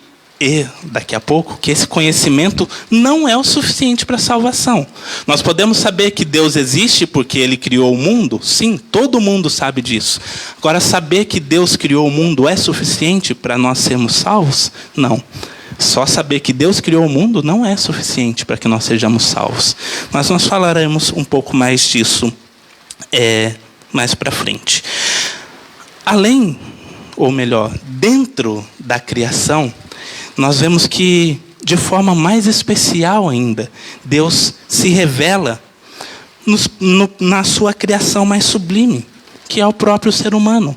Speaker 10: daqui a pouco, que esse conhecimento não é o suficiente para a salvação. Nós podemos saber que Deus existe porque Ele criou o mundo? Sim, todo mundo sabe disso. Agora, saber que Deus criou o mundo é suficiente para nós sermos salvos? Não. Só saber que Deus criou o mundo não é suficiente para que nós sejamos salvos. Mas nós falaremos um pouco mais disso mais para frente. Além, ou melhor, dentro da criação, nós vemos que, de forma mais especial ainda, Deus se revela na sua criação mais sublime, que é o próprio ser humano.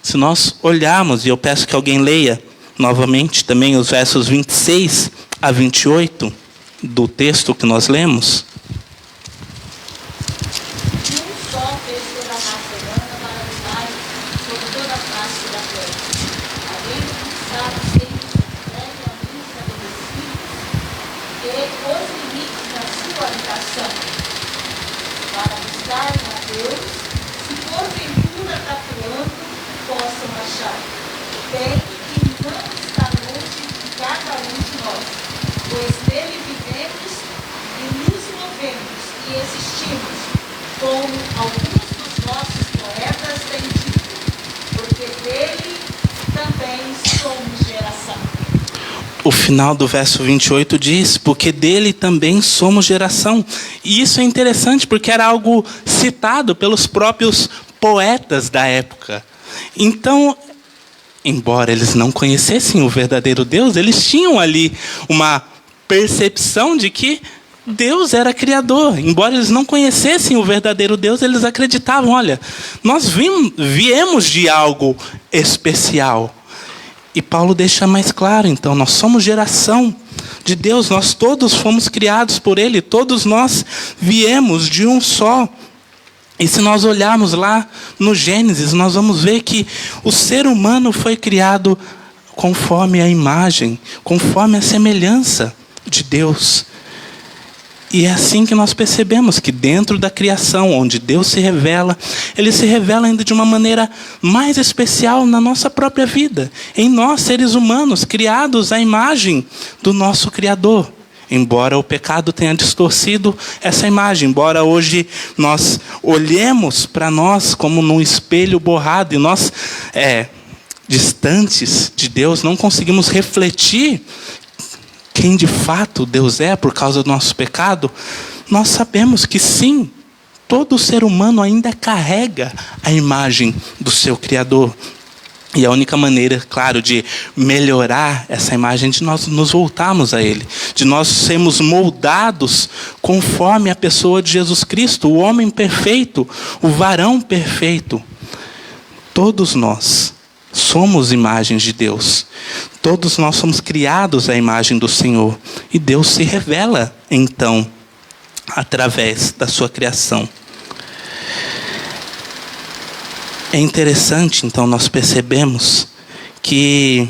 Speaker 10: Se nós olharmos, e eu peço que alguém leia novamente também os versos 26 a 28 do texto que nós lemos. O final do verso 28 diz, porque dele também somos geração. E isso é interessante porque era algo citado pelos próprios poetas da época. Então, embora eles não conhecessem o verdadeiro Deus, eles tinham ali uma percepção de que Deus era criador. Embora eles não conhecessem o verdadeiro Deus, eles acreditavam, olha, nós viemos de algo especial. E Paulo deixa mais claro, então, nós somos geração de Deus, nós todos fomos criados por Ele, todos nós viemos de um só. E se nós olharmos lá no Gênesis, nós vamos ver que o ser humano foi criado conforme a imagem, conforme a semelhança de Deus. E é assim que nós percebemos que dentro da criação, onde Deus se revela, Ele se revela ainda de uma maneira mais especial na nossa própria vida. Em nós, seres humanos, criados à imagem do nosso Criador. Embora o pecado tenha distorcido essa imagem, embora hoje nós olhemos para nós como num espelho borrado e nós, distantes de Deus, não conseguimos refletir quem de fato Deus é por causa do nosso pecado, nós sabemos que sim, todo ser humano ainda carrega a imagem do seu Criador. E a única maneira, claro, de melhorar essa imagem é de nós nos voltarmos a Ele, de nós sermos moldados conforme a pessoa de Jesus Cristo, o homem perfeito, o varão perfeito. Todos nós somos imagens de Deus. Todos nós somos criados à imagem do Senhor. E Deus se revela, então, através da sua criação. É interessante, então, nós percebemos que,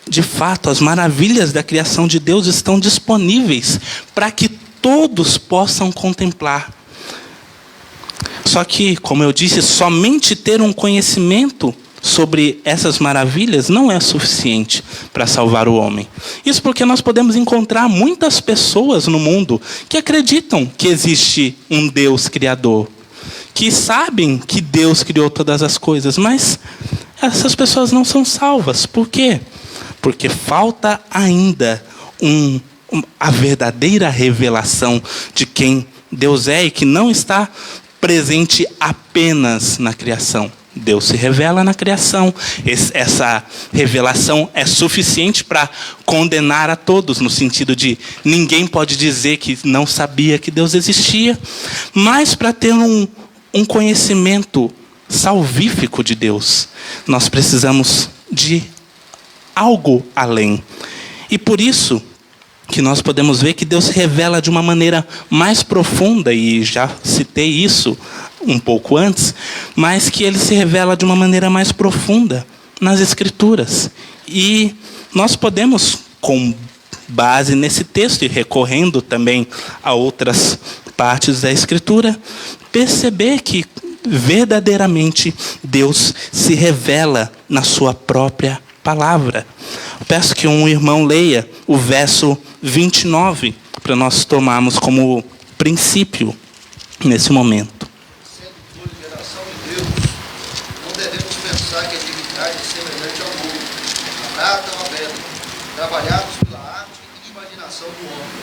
Speaker 10: de fato, as maravilhas da criação de Deus estão disponíveis para que todos possam contemplar. Só que, como eu disse, somente ter um conhecimento sobre essas maravilhas não é suficiente para salvar o homem. Isso porque nós podemos encontrar muitas pessoas no mundo que acreditam que existe um Deus criador, que sabem que Deus criou todas as coisas, mas essas pessoas não são salvas. Por quê? Porque falta ainda a verdadeira revelação de quem Deus é e que não está presente apenas na criação. Deus se revela na criação. Essa revelação é suficiente para condenar a todos, no sentido de ninguém pode dizer que não sabia que Deus existia, mas para ter um conhecimento salvífico de Deus, nós precisamos de algo além. E por isso que nós podemos ver que Deus se revela de uma maneira mais profunda, e já citei isso um pouco antes, mas que ele se revela de uma maneira mais profunda nas Escrituras. E nós podemos, com base nesse texto e recorrendo também a outras partes da Escritura, perceber que verdadeiramente Deus se revela na sua própria palavra. Eu peço que um irmão leia o verso 29 para nós tomarmos como princípio nesse momento.
Speaker 11: Sendo, pois, geração de Deus, não devemos pensar que a divindade é semelhante ao ouro, a prata ou a pedra, trabalhados pela arte e imaginação do homem.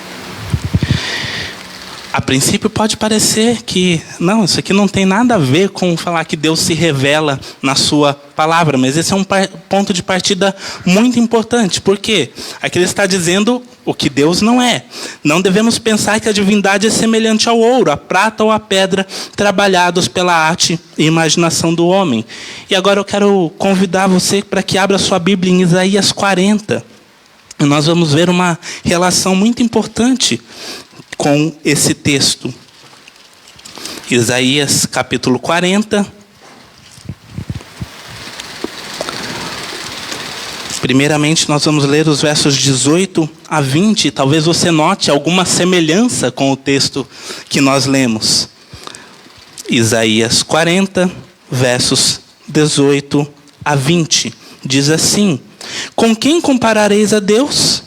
Speaker 10: A princípio pode parecer que, não, isso aqui não tem nada a ver com falar que Deus se revela na sua palavra, mas esse é um ponto de partida muito importante. Por quê? Aqui ele está dizendo o que Deus não é. Não devemos pensar que a divindade é semelhante ao ouro, a prata ou a pedra, trabalhados pela arte e imaginação do homem. E agora eu quero convidar você para que abra sua Bíblia em Isaías 40. E nós vamos ver uma relação muito importante com esse texto. Isaías capítulo 40. Primeiramente nós vamos ler os versos 18 a 20. Talvez você note alguma semelhança com o texto que nós lemos. Isaías 40, versos 18 a 20. Diz assim: com quem comparareis a Deus?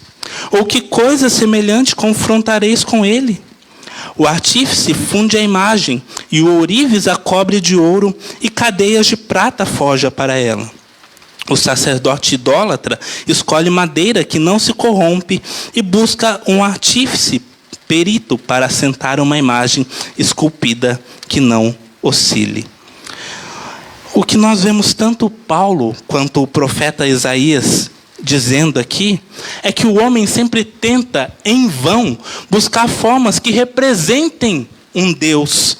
Speaker 10: Ou que coisa semelhante confrontareis com ele? O artífice funde a imagem, e o ourives a cobre de ouro, e cadeias de prata forja para ela. O sacerdote idólatra escolhe madeira que não se corrompe, e busca um artífice perito para assentar uma imagem esculpida que não oscile. O que nós vemos tanto Paulo quanto o profeta Isaías dizendo aqui é que o homem sempre tenta, em vão, buscar formas que representem um Deus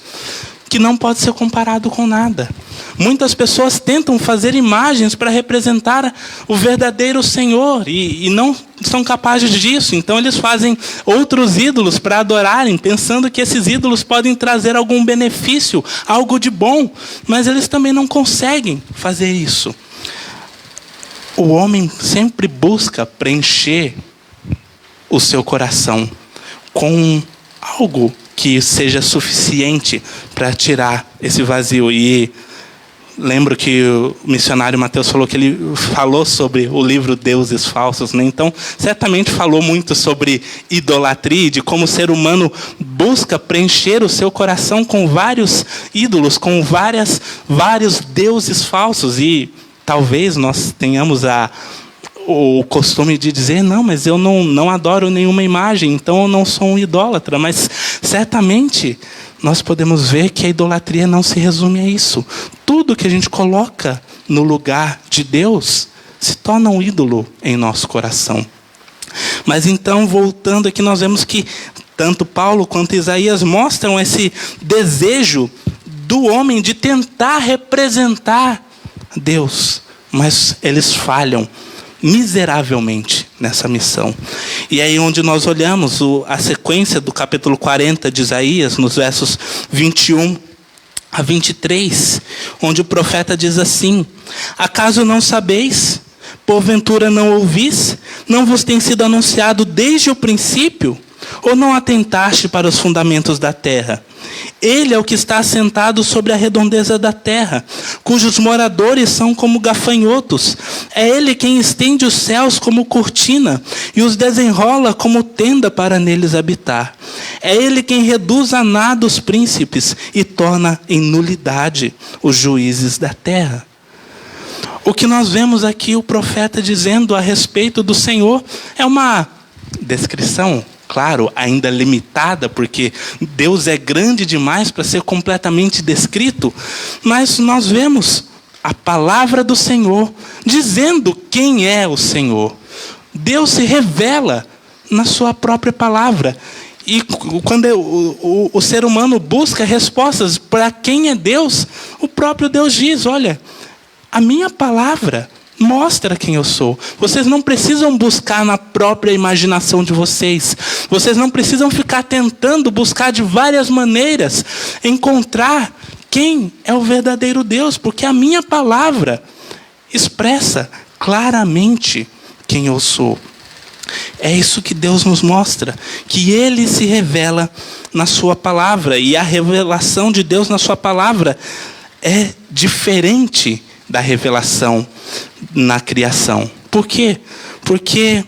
Speaker 10: que não pode ser comparado com nada. Muitas pessoas tentam fazer imagens para representar o verdadeiro Senhor e não são capazes disso. Então eles fazem outros ídolos para adorarem, pensando que esses ídolos podem trazer algum benefício, algo de bom, mas eles também não conseguem fazer isso. O homem sempre busca preencher o seu coração com algo que seja suficiente para tirar esse vazio. E lembro que o missionário Mateus falou que ele falou sobre o livro Deuses Falsos, né? Então, certamente falou muito sobre idolatria, de como o ser humano busca preencher o seu coração com vários ídolos, com vários deuses falsos. E talvez nós tenhamos o costume de dizer, não, mas eu não adoro nenhuma imagem, então eu não sou um idólatra. Mas certamente nós podemos ver que a idolatria não se resume a isso. Tudo que a gente coloca no lugar de Deus se torna um ídolo em nosso coração. Mas então, voltando aqui, nós vemos que tanto Paulo quanto Isaías mostram esse desejo do homem de tentar representar Deus, mas eles falham miseravelmente nessa missão. E aí onde nós olhamos a sequência do capítulo 40 de Isaías, nos versos 21 a 23, onde o profeta diz assim: acaso não sabeis? Porventura não ouvis? Não vos tem sido anunciado desde o princípio? Ou não atentaste para os fundamentos da terra? Ele é o que está assentado sobre a redondeza da terra, cujos moradores são como gafanhotos. É Ele quem estende os céus como cortina e os desenrola como tenda para neles habitar. É Ele quem reduz a nada os príncipes e torna em nulidade os juízes da terra. O que nós vemos aqui o profeta dizendo a respeito do Senhor é uma descrição, claro, ainda limitada, porque Deus é grande demais para ser completamente descrito, mas nós vemos a palavra do Senhor dizendo quem é o Senhor. Deus se revela na sua própria palavra. E quando o ser humano busca respostas para quem é Deus, o próprio Deus diz, olha, a minha palavra mostra quem eu sou. Vocês não precisam buscar na própria imaginação de vocês. Vocês não precisam ficar tentando buscar de várias maneiras encontrar quem é o verdadeiro Deus, porque a minha palavra expressa claramente quem eu sou. É isso que Deus nos mostra, que Ele se revela na sua palavra, e a revelação de Deus na sua palavra é diferente da revelação na criação. Por quê? Porque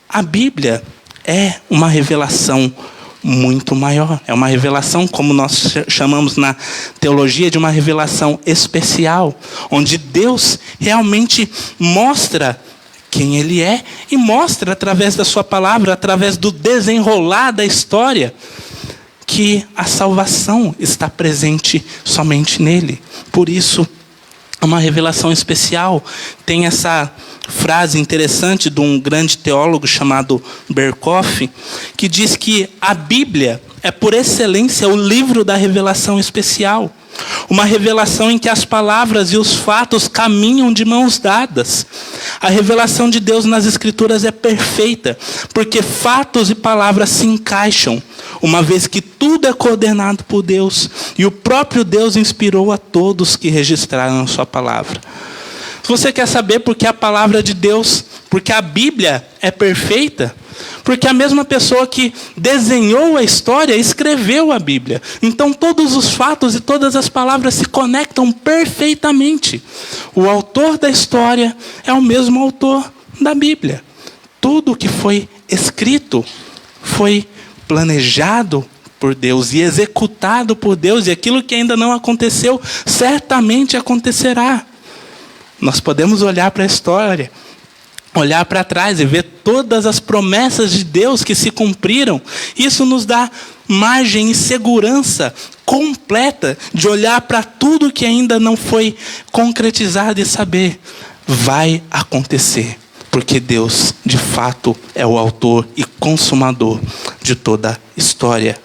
Speaker 10: a Bíblia é uma revelação muito maior. É uma revelação, como nós chamamos na teologia, de uma revelação especial, onde Deus realmente mostra quem Ele é e mostra através da sua palavra, através do desenrolar da história, que a salvação está presente somente nele. Por isso, uma revelação especial. Tem essa frase interessante de um grande teólogo chamado Berkhoff, que diz que a Bíblia é por excelência o livro da revelação especial. Uma revelação em que as palavras e os fatos caminham de mãos dadas. A revelação de Deus nas Escrituras é perfeita, porque fatos e palavras se encaixam, uma vez que tudo é coordenado por Deus, e o próprio Deus inspirou a todos que registraram a sua palavra. Se você quer saber por que a palavra de Deus, porque a Bíblia é perfeita, porque a mesma pessoa que desenhou a história escreveu a Bíblia. Então todos os fatos e todas as palavras se conectam perfeitamente. O autor da história é o mesmo autor da Bíblia. Tudo que foi escrito foi planejado por Deus e executado por Deus, e aquilo que ainda não aconteceu certamente acontecerá. Nós podemos olhar para a história, olhar para trás e ver todas as promessas de Deus que se cumpriram. Isso nos dá margem e segurança completa de olhar para tudo que ainda não foi concretizado e saber, vai acontecer, porque Deus, de fato, é o autor e consumador de toda a história.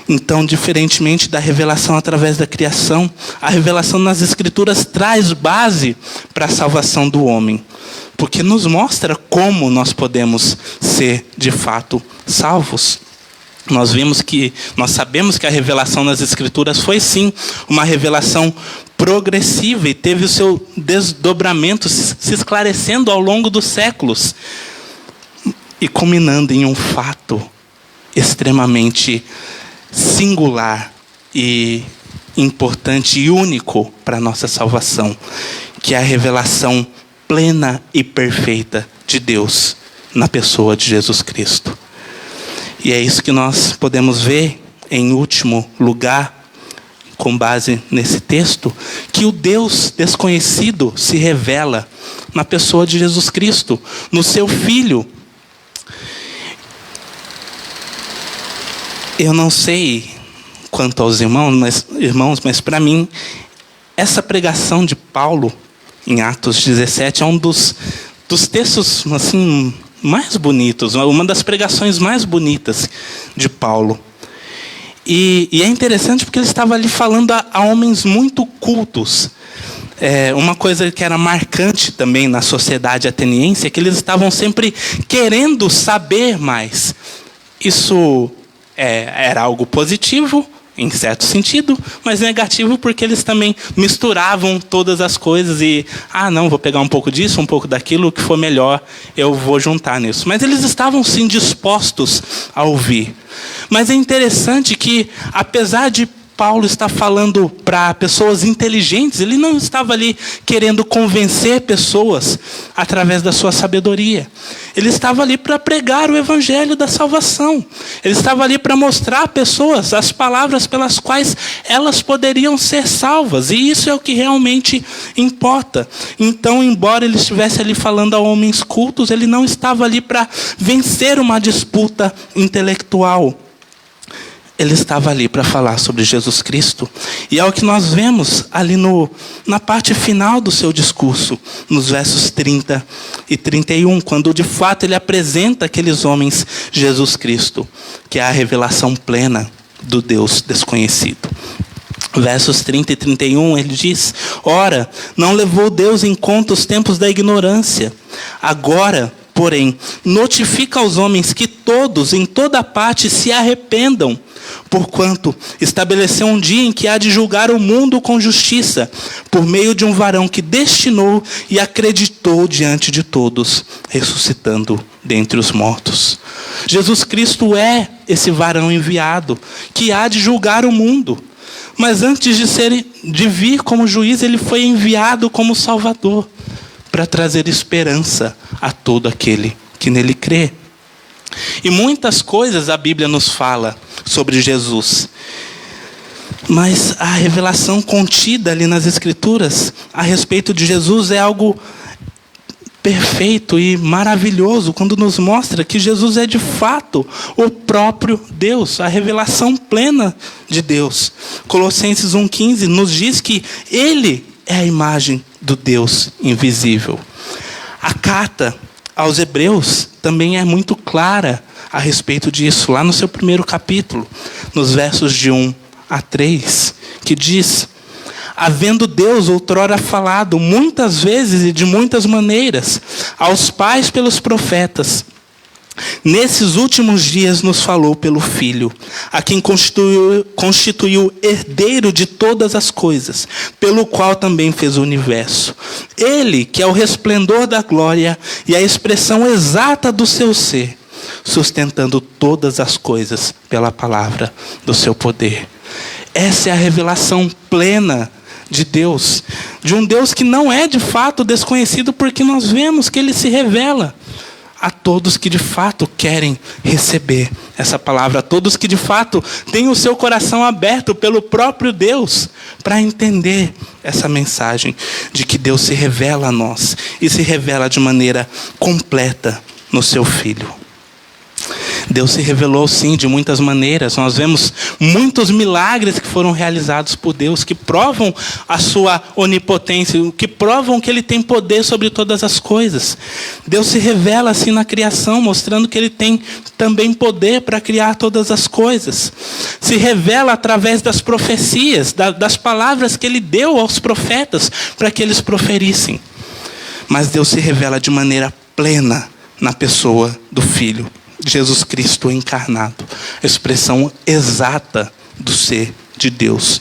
Speaker 10: Então, diferentemente da revelação através da criação, a revelação nas Escrituras traz base para a salvação do homem, porque nos mostra como nós podemos ser de fato salvos. Nós sabemos que a revelação nas Escrituras foi sim uma revelação progressiva e teve o seu desdobramento se esclarecendo ao longo dos séculos e culminando em um fato extremamente singular e importante e único para a nossa salvação, que é a revelação plena e perfeita de Deus na pessoa de Jesus Cristo. E é isso que nós podemos ver, em último lugar, com base nesse texto, que o Deus desconhecido se revela na pessoa de Jesus Cristo, no seu Filho. Eu não sei quanto aos irmãos, mas para mim, essa pregação de Paulo, em Atos 17, é um dos textos assim, mais bonitos, uma das pregações mais bonitas de Paulo. E é interessante porque ele estava ali falando a homens muito cultos. Uma coisa que era marcante também na sociedade ateniense é que eles estavam sempre querendo saber mais. Isso era algo positivo, em certo sentido, mas negativo porque eles também misturavam todas as coisas e, não, vou pegar um pouco disso, um pouco daquilo, o que for melhor, eu vou juntar nisso. Mas eles estavam sim dispostos a ouvir. Mas é interessante que, apesar de Paulo está falando para pessoas inteligentes, ele não estava ali querendo convencer pessoas através da sua sabedoria. Ele estava ali para pregar o evangelho da salvação. Ele estava ali para mostrar a pessoas as palavras pelas quais elas poderiam ser salvas. E isso é o que realmente importa. Então, embora ele estivesse ali falando a homens cultos, ele não estava ali para vencer uma disputa intelectual. Ele estava ali para falar sobre Jesus Cristo. E é o que nós vemos ali na parte final do seu discurso, nos versos 30 e 31, quando de fato ele apresenta àqueles homens Jesus Cristo, que é a revelação plena do Deus desconhecido. Versos 30 e 31, ele diz: ora, não levou Deus em conta os tempos da ignorância. Agora, porém, notifica aos homens que todos, em toda parte, se arrependam, porquanto estabeleceu um dia em que há de julgar o mundo com justiça, por meio de um varão que destinou e acreditou diante de todos, ressuscitando dentre os mortos. Jesus Cristo é esse varão enviado, que há de julgar o mundo. Mas antes de vir como juiz, ele foi enviado como Salvador, para trazer esperança a todo aquele que nele crê. E muitas coisas a Bíblia nos fala sobre Jesus. Mas a revelação contida ali nas Escrituras a respeito de Jesus é algo perfeito e maravilhoso, quando nos mostra que Jesus é de fato o próprio Deus, a revelação plena de Deus. Colossenses 1,15 nos diz que Ele é a imagem do Deus invisível. A carta aos Hebreus também é muito clara a respeito disso, lá no seu primeiro capítulo, nos versos de 1 a 3, que diz: havendo Deus outrora falado muitas vezes e de muitas maneiras aos pais pelos profetas, nesses últimos dias nos falou pelo Filho, a quem constituiu herdeiro de todas as coisas, pelo qual também fez o universo. Ele, que é o resplendor da glória e a expressão exata do seu ser, sustentando todas as coisas pela palavra do seu poder. Essa é a revelação plena de Deus, de um Deus que não é de fato desconhecido, porque nós vemos que ele se revela a todos que de fato querem receber essa palavra, a todos que de fato têm o seu coração aberto pelo próprio Deus para entender essa mensagem de que Deus se revela a nós e se revela de maneira completa no seu Filho. Deus se revelou sim de muitas maneiras. Nós vemos muitos milagres que foram realizados por Deus, que provam a sua onipotência, que provam que Ele tem poder sobre todas as coisas. Deus se revela assim na criação, mostrando que Ele tem também poder para criar todas as coisas. Se revela através das profecias, das palavras que Ele deu aos profetas para que eles proferissem. Mas Deus se revela de maneira plena na pessoa do Filho, Jesus Cristo encarnado, a expressão exata do ser de Deus.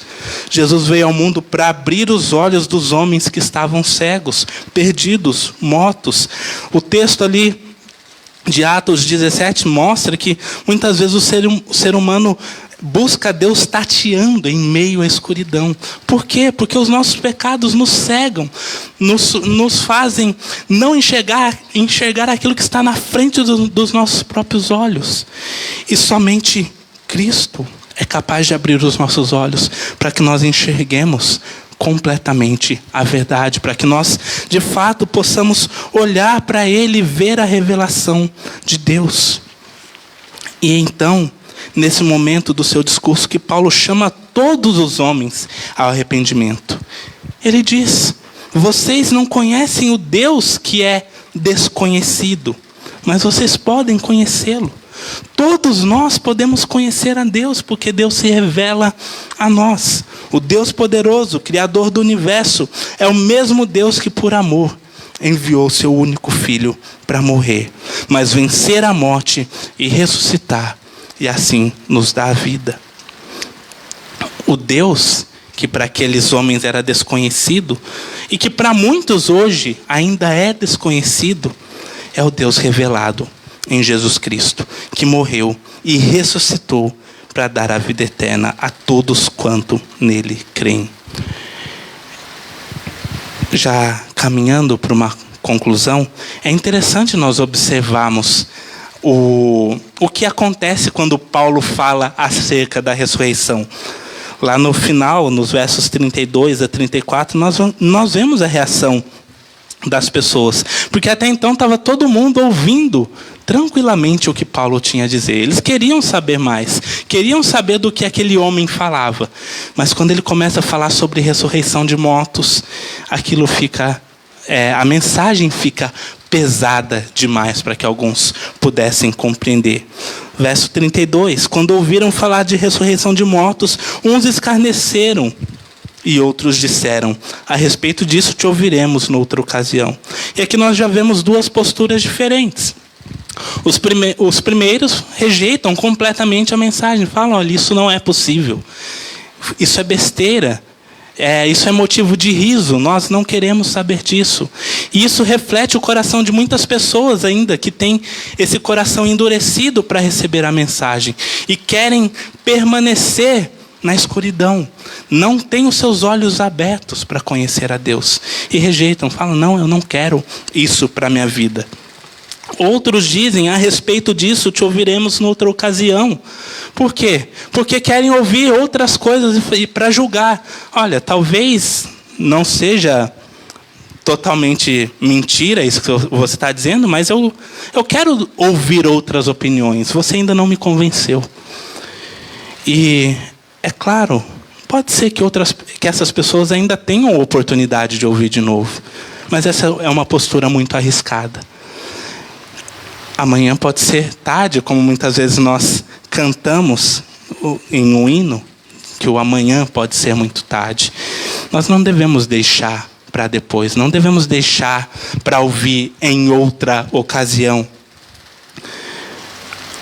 Speaker 10: Jesus veio ao mundo para abrir os olhos dos homens que estavam cegos, perdidos, mortos. O texto ali de Atos 17 mostra que muitas vezes o ser humano busca Deus tateando em meio à escuridão. Por quê? Porque os nossos pecados nos cegam, nos fazem não enxergar aquilo que está na frente dos nossos próprios olhos. E somente Cristo é capaz de abrir os nossos olhos para que nós enxerguemos completamente a verdade, para que nós de fato possamos olhar para Ele e ver a revelação de Deus. E então, nesse momento do seu discurso, que Paulo chama todos os homens ao arrependimento, ele diz: vocês não conhecem o Deus que é desconhecido, mas vocês podem conhecê-lo. Todos nós podemos conhecer a Deus, porque Deus se revela a nós. O Deus poderoso, Criador do universo, é o mesmo Deus que por amor enviou seu único Filho para morrer, mas vencer a morte e ressuscitar, e assim nos dá a vida. O Deus que para aqueles homens era desconhecido, e que para muitos hoje ainda é desconhecido, é o Deus revelado em Jesus Cristo, que morreu e ressuscitou para dar a vida eterna a todos quanto nele creem. Já caminhando para uma conclusão, é interessante nós observarmos o que acontece quando Paulo fala acerca da ressurreição. Lá no final, nos versos 32 a 34, nós vemos a reação das pessoas. Porque até então estava todo mundo ouvindo tranquilamente o que Paulo tinha a dizer. Eles queriam saber mais, queriam saber do que aquele homem falava. Mas quando ele começa a falar sobre ressurreição de mortos, aquilo fica, a mensagem fica pesada demais para que alguns pudessem compreender. Verso 32, quando ouviram falar de ressurreição de mortos, uns escarneceram e outros disseram: a respeito disso te ouviremos noutra ocasião. E aqui nós já vemos duas posturas diferentes. Os primeiros rejeitam completamente a mensagem, falam: olha, isso não é possível, isso é besteira, isso é motivo de riso, nós não queremos saber disso. E isso reflete o coração de muitas pessoas ainda, que têm esse coração endurecido para receber a mensagem e querem permanecer na escuridão, não têm os seus olhos abertos para conhecer a Deus e rejeitam, falam: não, eu não quero isso para a minha vida. Outros dizem: a respeito disso te ouviremos noutra ocasião. Por quê? Porque querem ouvir outras coisas para julgar. Olha, talvez não seja totalmente mentira isso que você está dizendo, mas eu quero ouvir outras opiniões. Você ainda não me convenceu. E é claro, pode ser que essas pessoas ainda tenham a oportunidade de ouvir de novo, mas essa é uma postura muito arriscada. Amanhã pode ser tarde, como muitas vezes nós cantamos em um hino, que o amanhã pode ser muito tarde. Nós não devemos deixar para depois, não devemos deixar para ouvir em outra ocasião.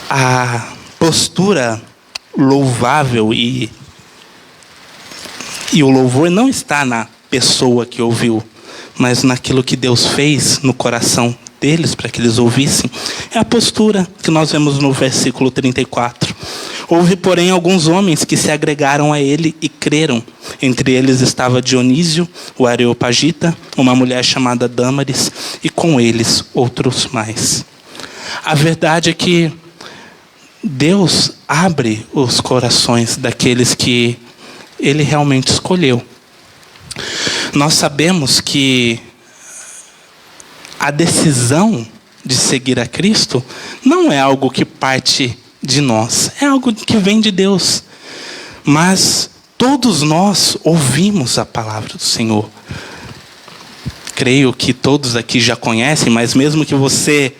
Speaker 10: A postura louvável e o louvor não está na pessoa que ouviu, mas naquilo que Deus fez no coração deles para que eles ouvissem. É a postura que nós vemos no versículo 34. Houve, porém, alguns homens que se agregaram a ele e creram. Entre eles estava Dionísio, o Areopagita, uma mulher chamada Dâmaris, e com eles outros mais. A verdade é que Deus abre os corações daqueles que ele realmente escolheu. Nós sabemos que a decisão de seguir a Cristo não é algo que parte de nós, é algo que vem de Deus. Mas todos nós ouvimos a palavra do Senhor. Creio que todos aqui já conhecem, mas mesmo que você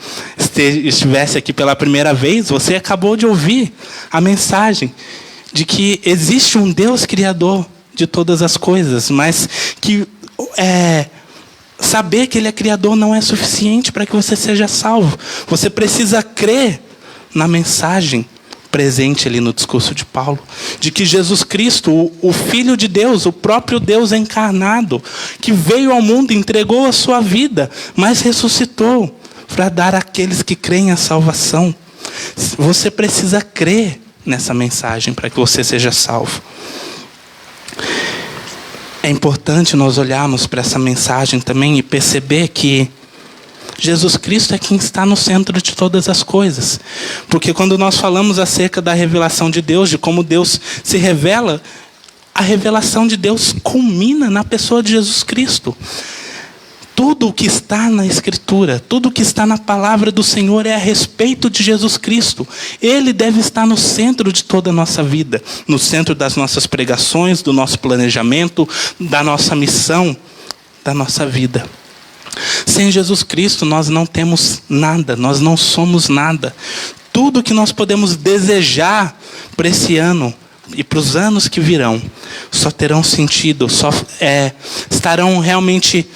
Speaker 10: estivesse aqui pela primeira vez, você acabou de ouvir a mensagem de que existe um Deus criador de todas as coisas, mas que saber que Ele é criador não é suficiente para que você seja salvo. Você precisa crer na mensagem presente ali no discurso de Paulo, de que Jesus Cristo, o Filho de Deus, o próprio Deus encarnado, que veio ao mundo, entregou a sua vida, mas ressuscitou para dar àqueles que creem a salvação. Você precisa crer nessa mensagem para que você seja salvo. É importante nós olharmos para essa mensagem também e perceber que Jesus Cristo é quem está no centro de todas as coisas. Porque quando nós falamos acerca da revelação de Deus, de como Deus se revela, a revelação de Deus culmina na pessoa de Jesus Cristo. Tudo o que está na Escritura, tudo o que está na palavra do Senhor é a respeito de Jesus Cristo. Ele deve estar no centro de toda a nossa vida, no centro das nossas pregações, do nosso planejamento, da nossa missão, da nossa vida. Sem Jesus Cristo nós não temos nada, nós não somos nada. Tudo que nós podemos desejar para esse ano e para os anos que virão só terão sentido, só estarão realmente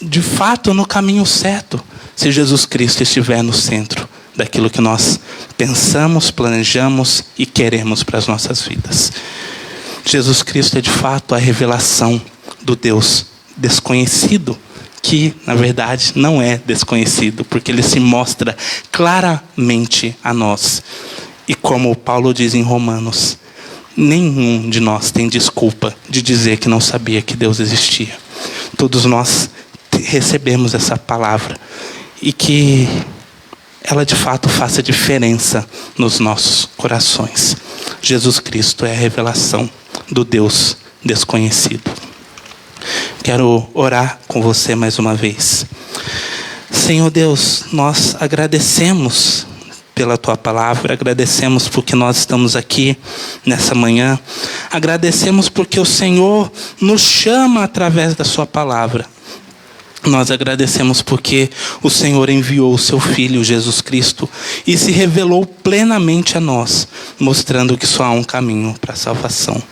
Speaker 10: de fato no caminho certo se Jesus Cristo estiver no centro daquilo que nós pensamos, planejamos e queremos para as nossas vidas. Jesus Cristo é de fato a revelação do Deus desconhecido que, na verdade, não é desconhecido, porque ele se mostra claramente a nós. E como Paulo diz em Romanos, nenhum de nós tem desculpa de dizer que não sabia que Deus existia. Todos nós recebemos essa palavra e que ela de fato faça diferença nos nossos corações. Jesus Cristo é a revelação do Deus desconhecido. Quero orar com você mais uma vez. Senhor Deus, nós agradecemos pela Tua palavra, agradecemos porque nós estamos aqui nessa manhã, agradecemos porque o Senhor nos chama através da Sua palavra. Nós agradecemos porque o Senhor enviou o Seu Filho, Jesus Cristo, e se revelou plenamente a nós, mostrando que só há um caminho para a salvação.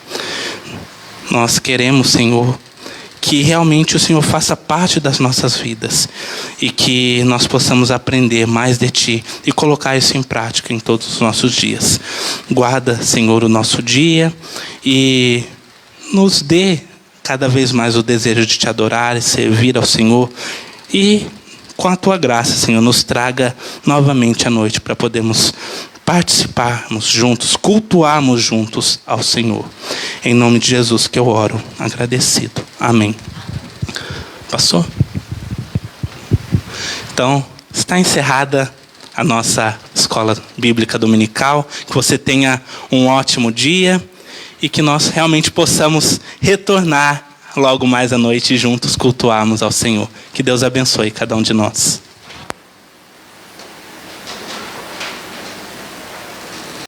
Speaker 10: Nós queremos, Senhor, que realmente o Senhor faça parte das nossas vidas e que nós possamos aprender mais de Ti e colocar isso em prática em todos os nossos dias. Guarda, Senhor, o nosso dia e nos dê cada vez mais o desejo de Te adorar e servir ao Senhor. E com a Tua graça, Senhor, nos traga novamente à noite para podermos participarmos juntos, cultuarmos juntos ao Senhor. Em nome de Jesus que eu oro, agradecido. Amém. Passou? Então, está encerrada a nossa escola bíblica dominical. Que você tenha um ótimo dia e que nós realmente possamos retornar logo mais à noite e juntos cultuarmos ao Senhor. Que Deus abençoe cada um de nós.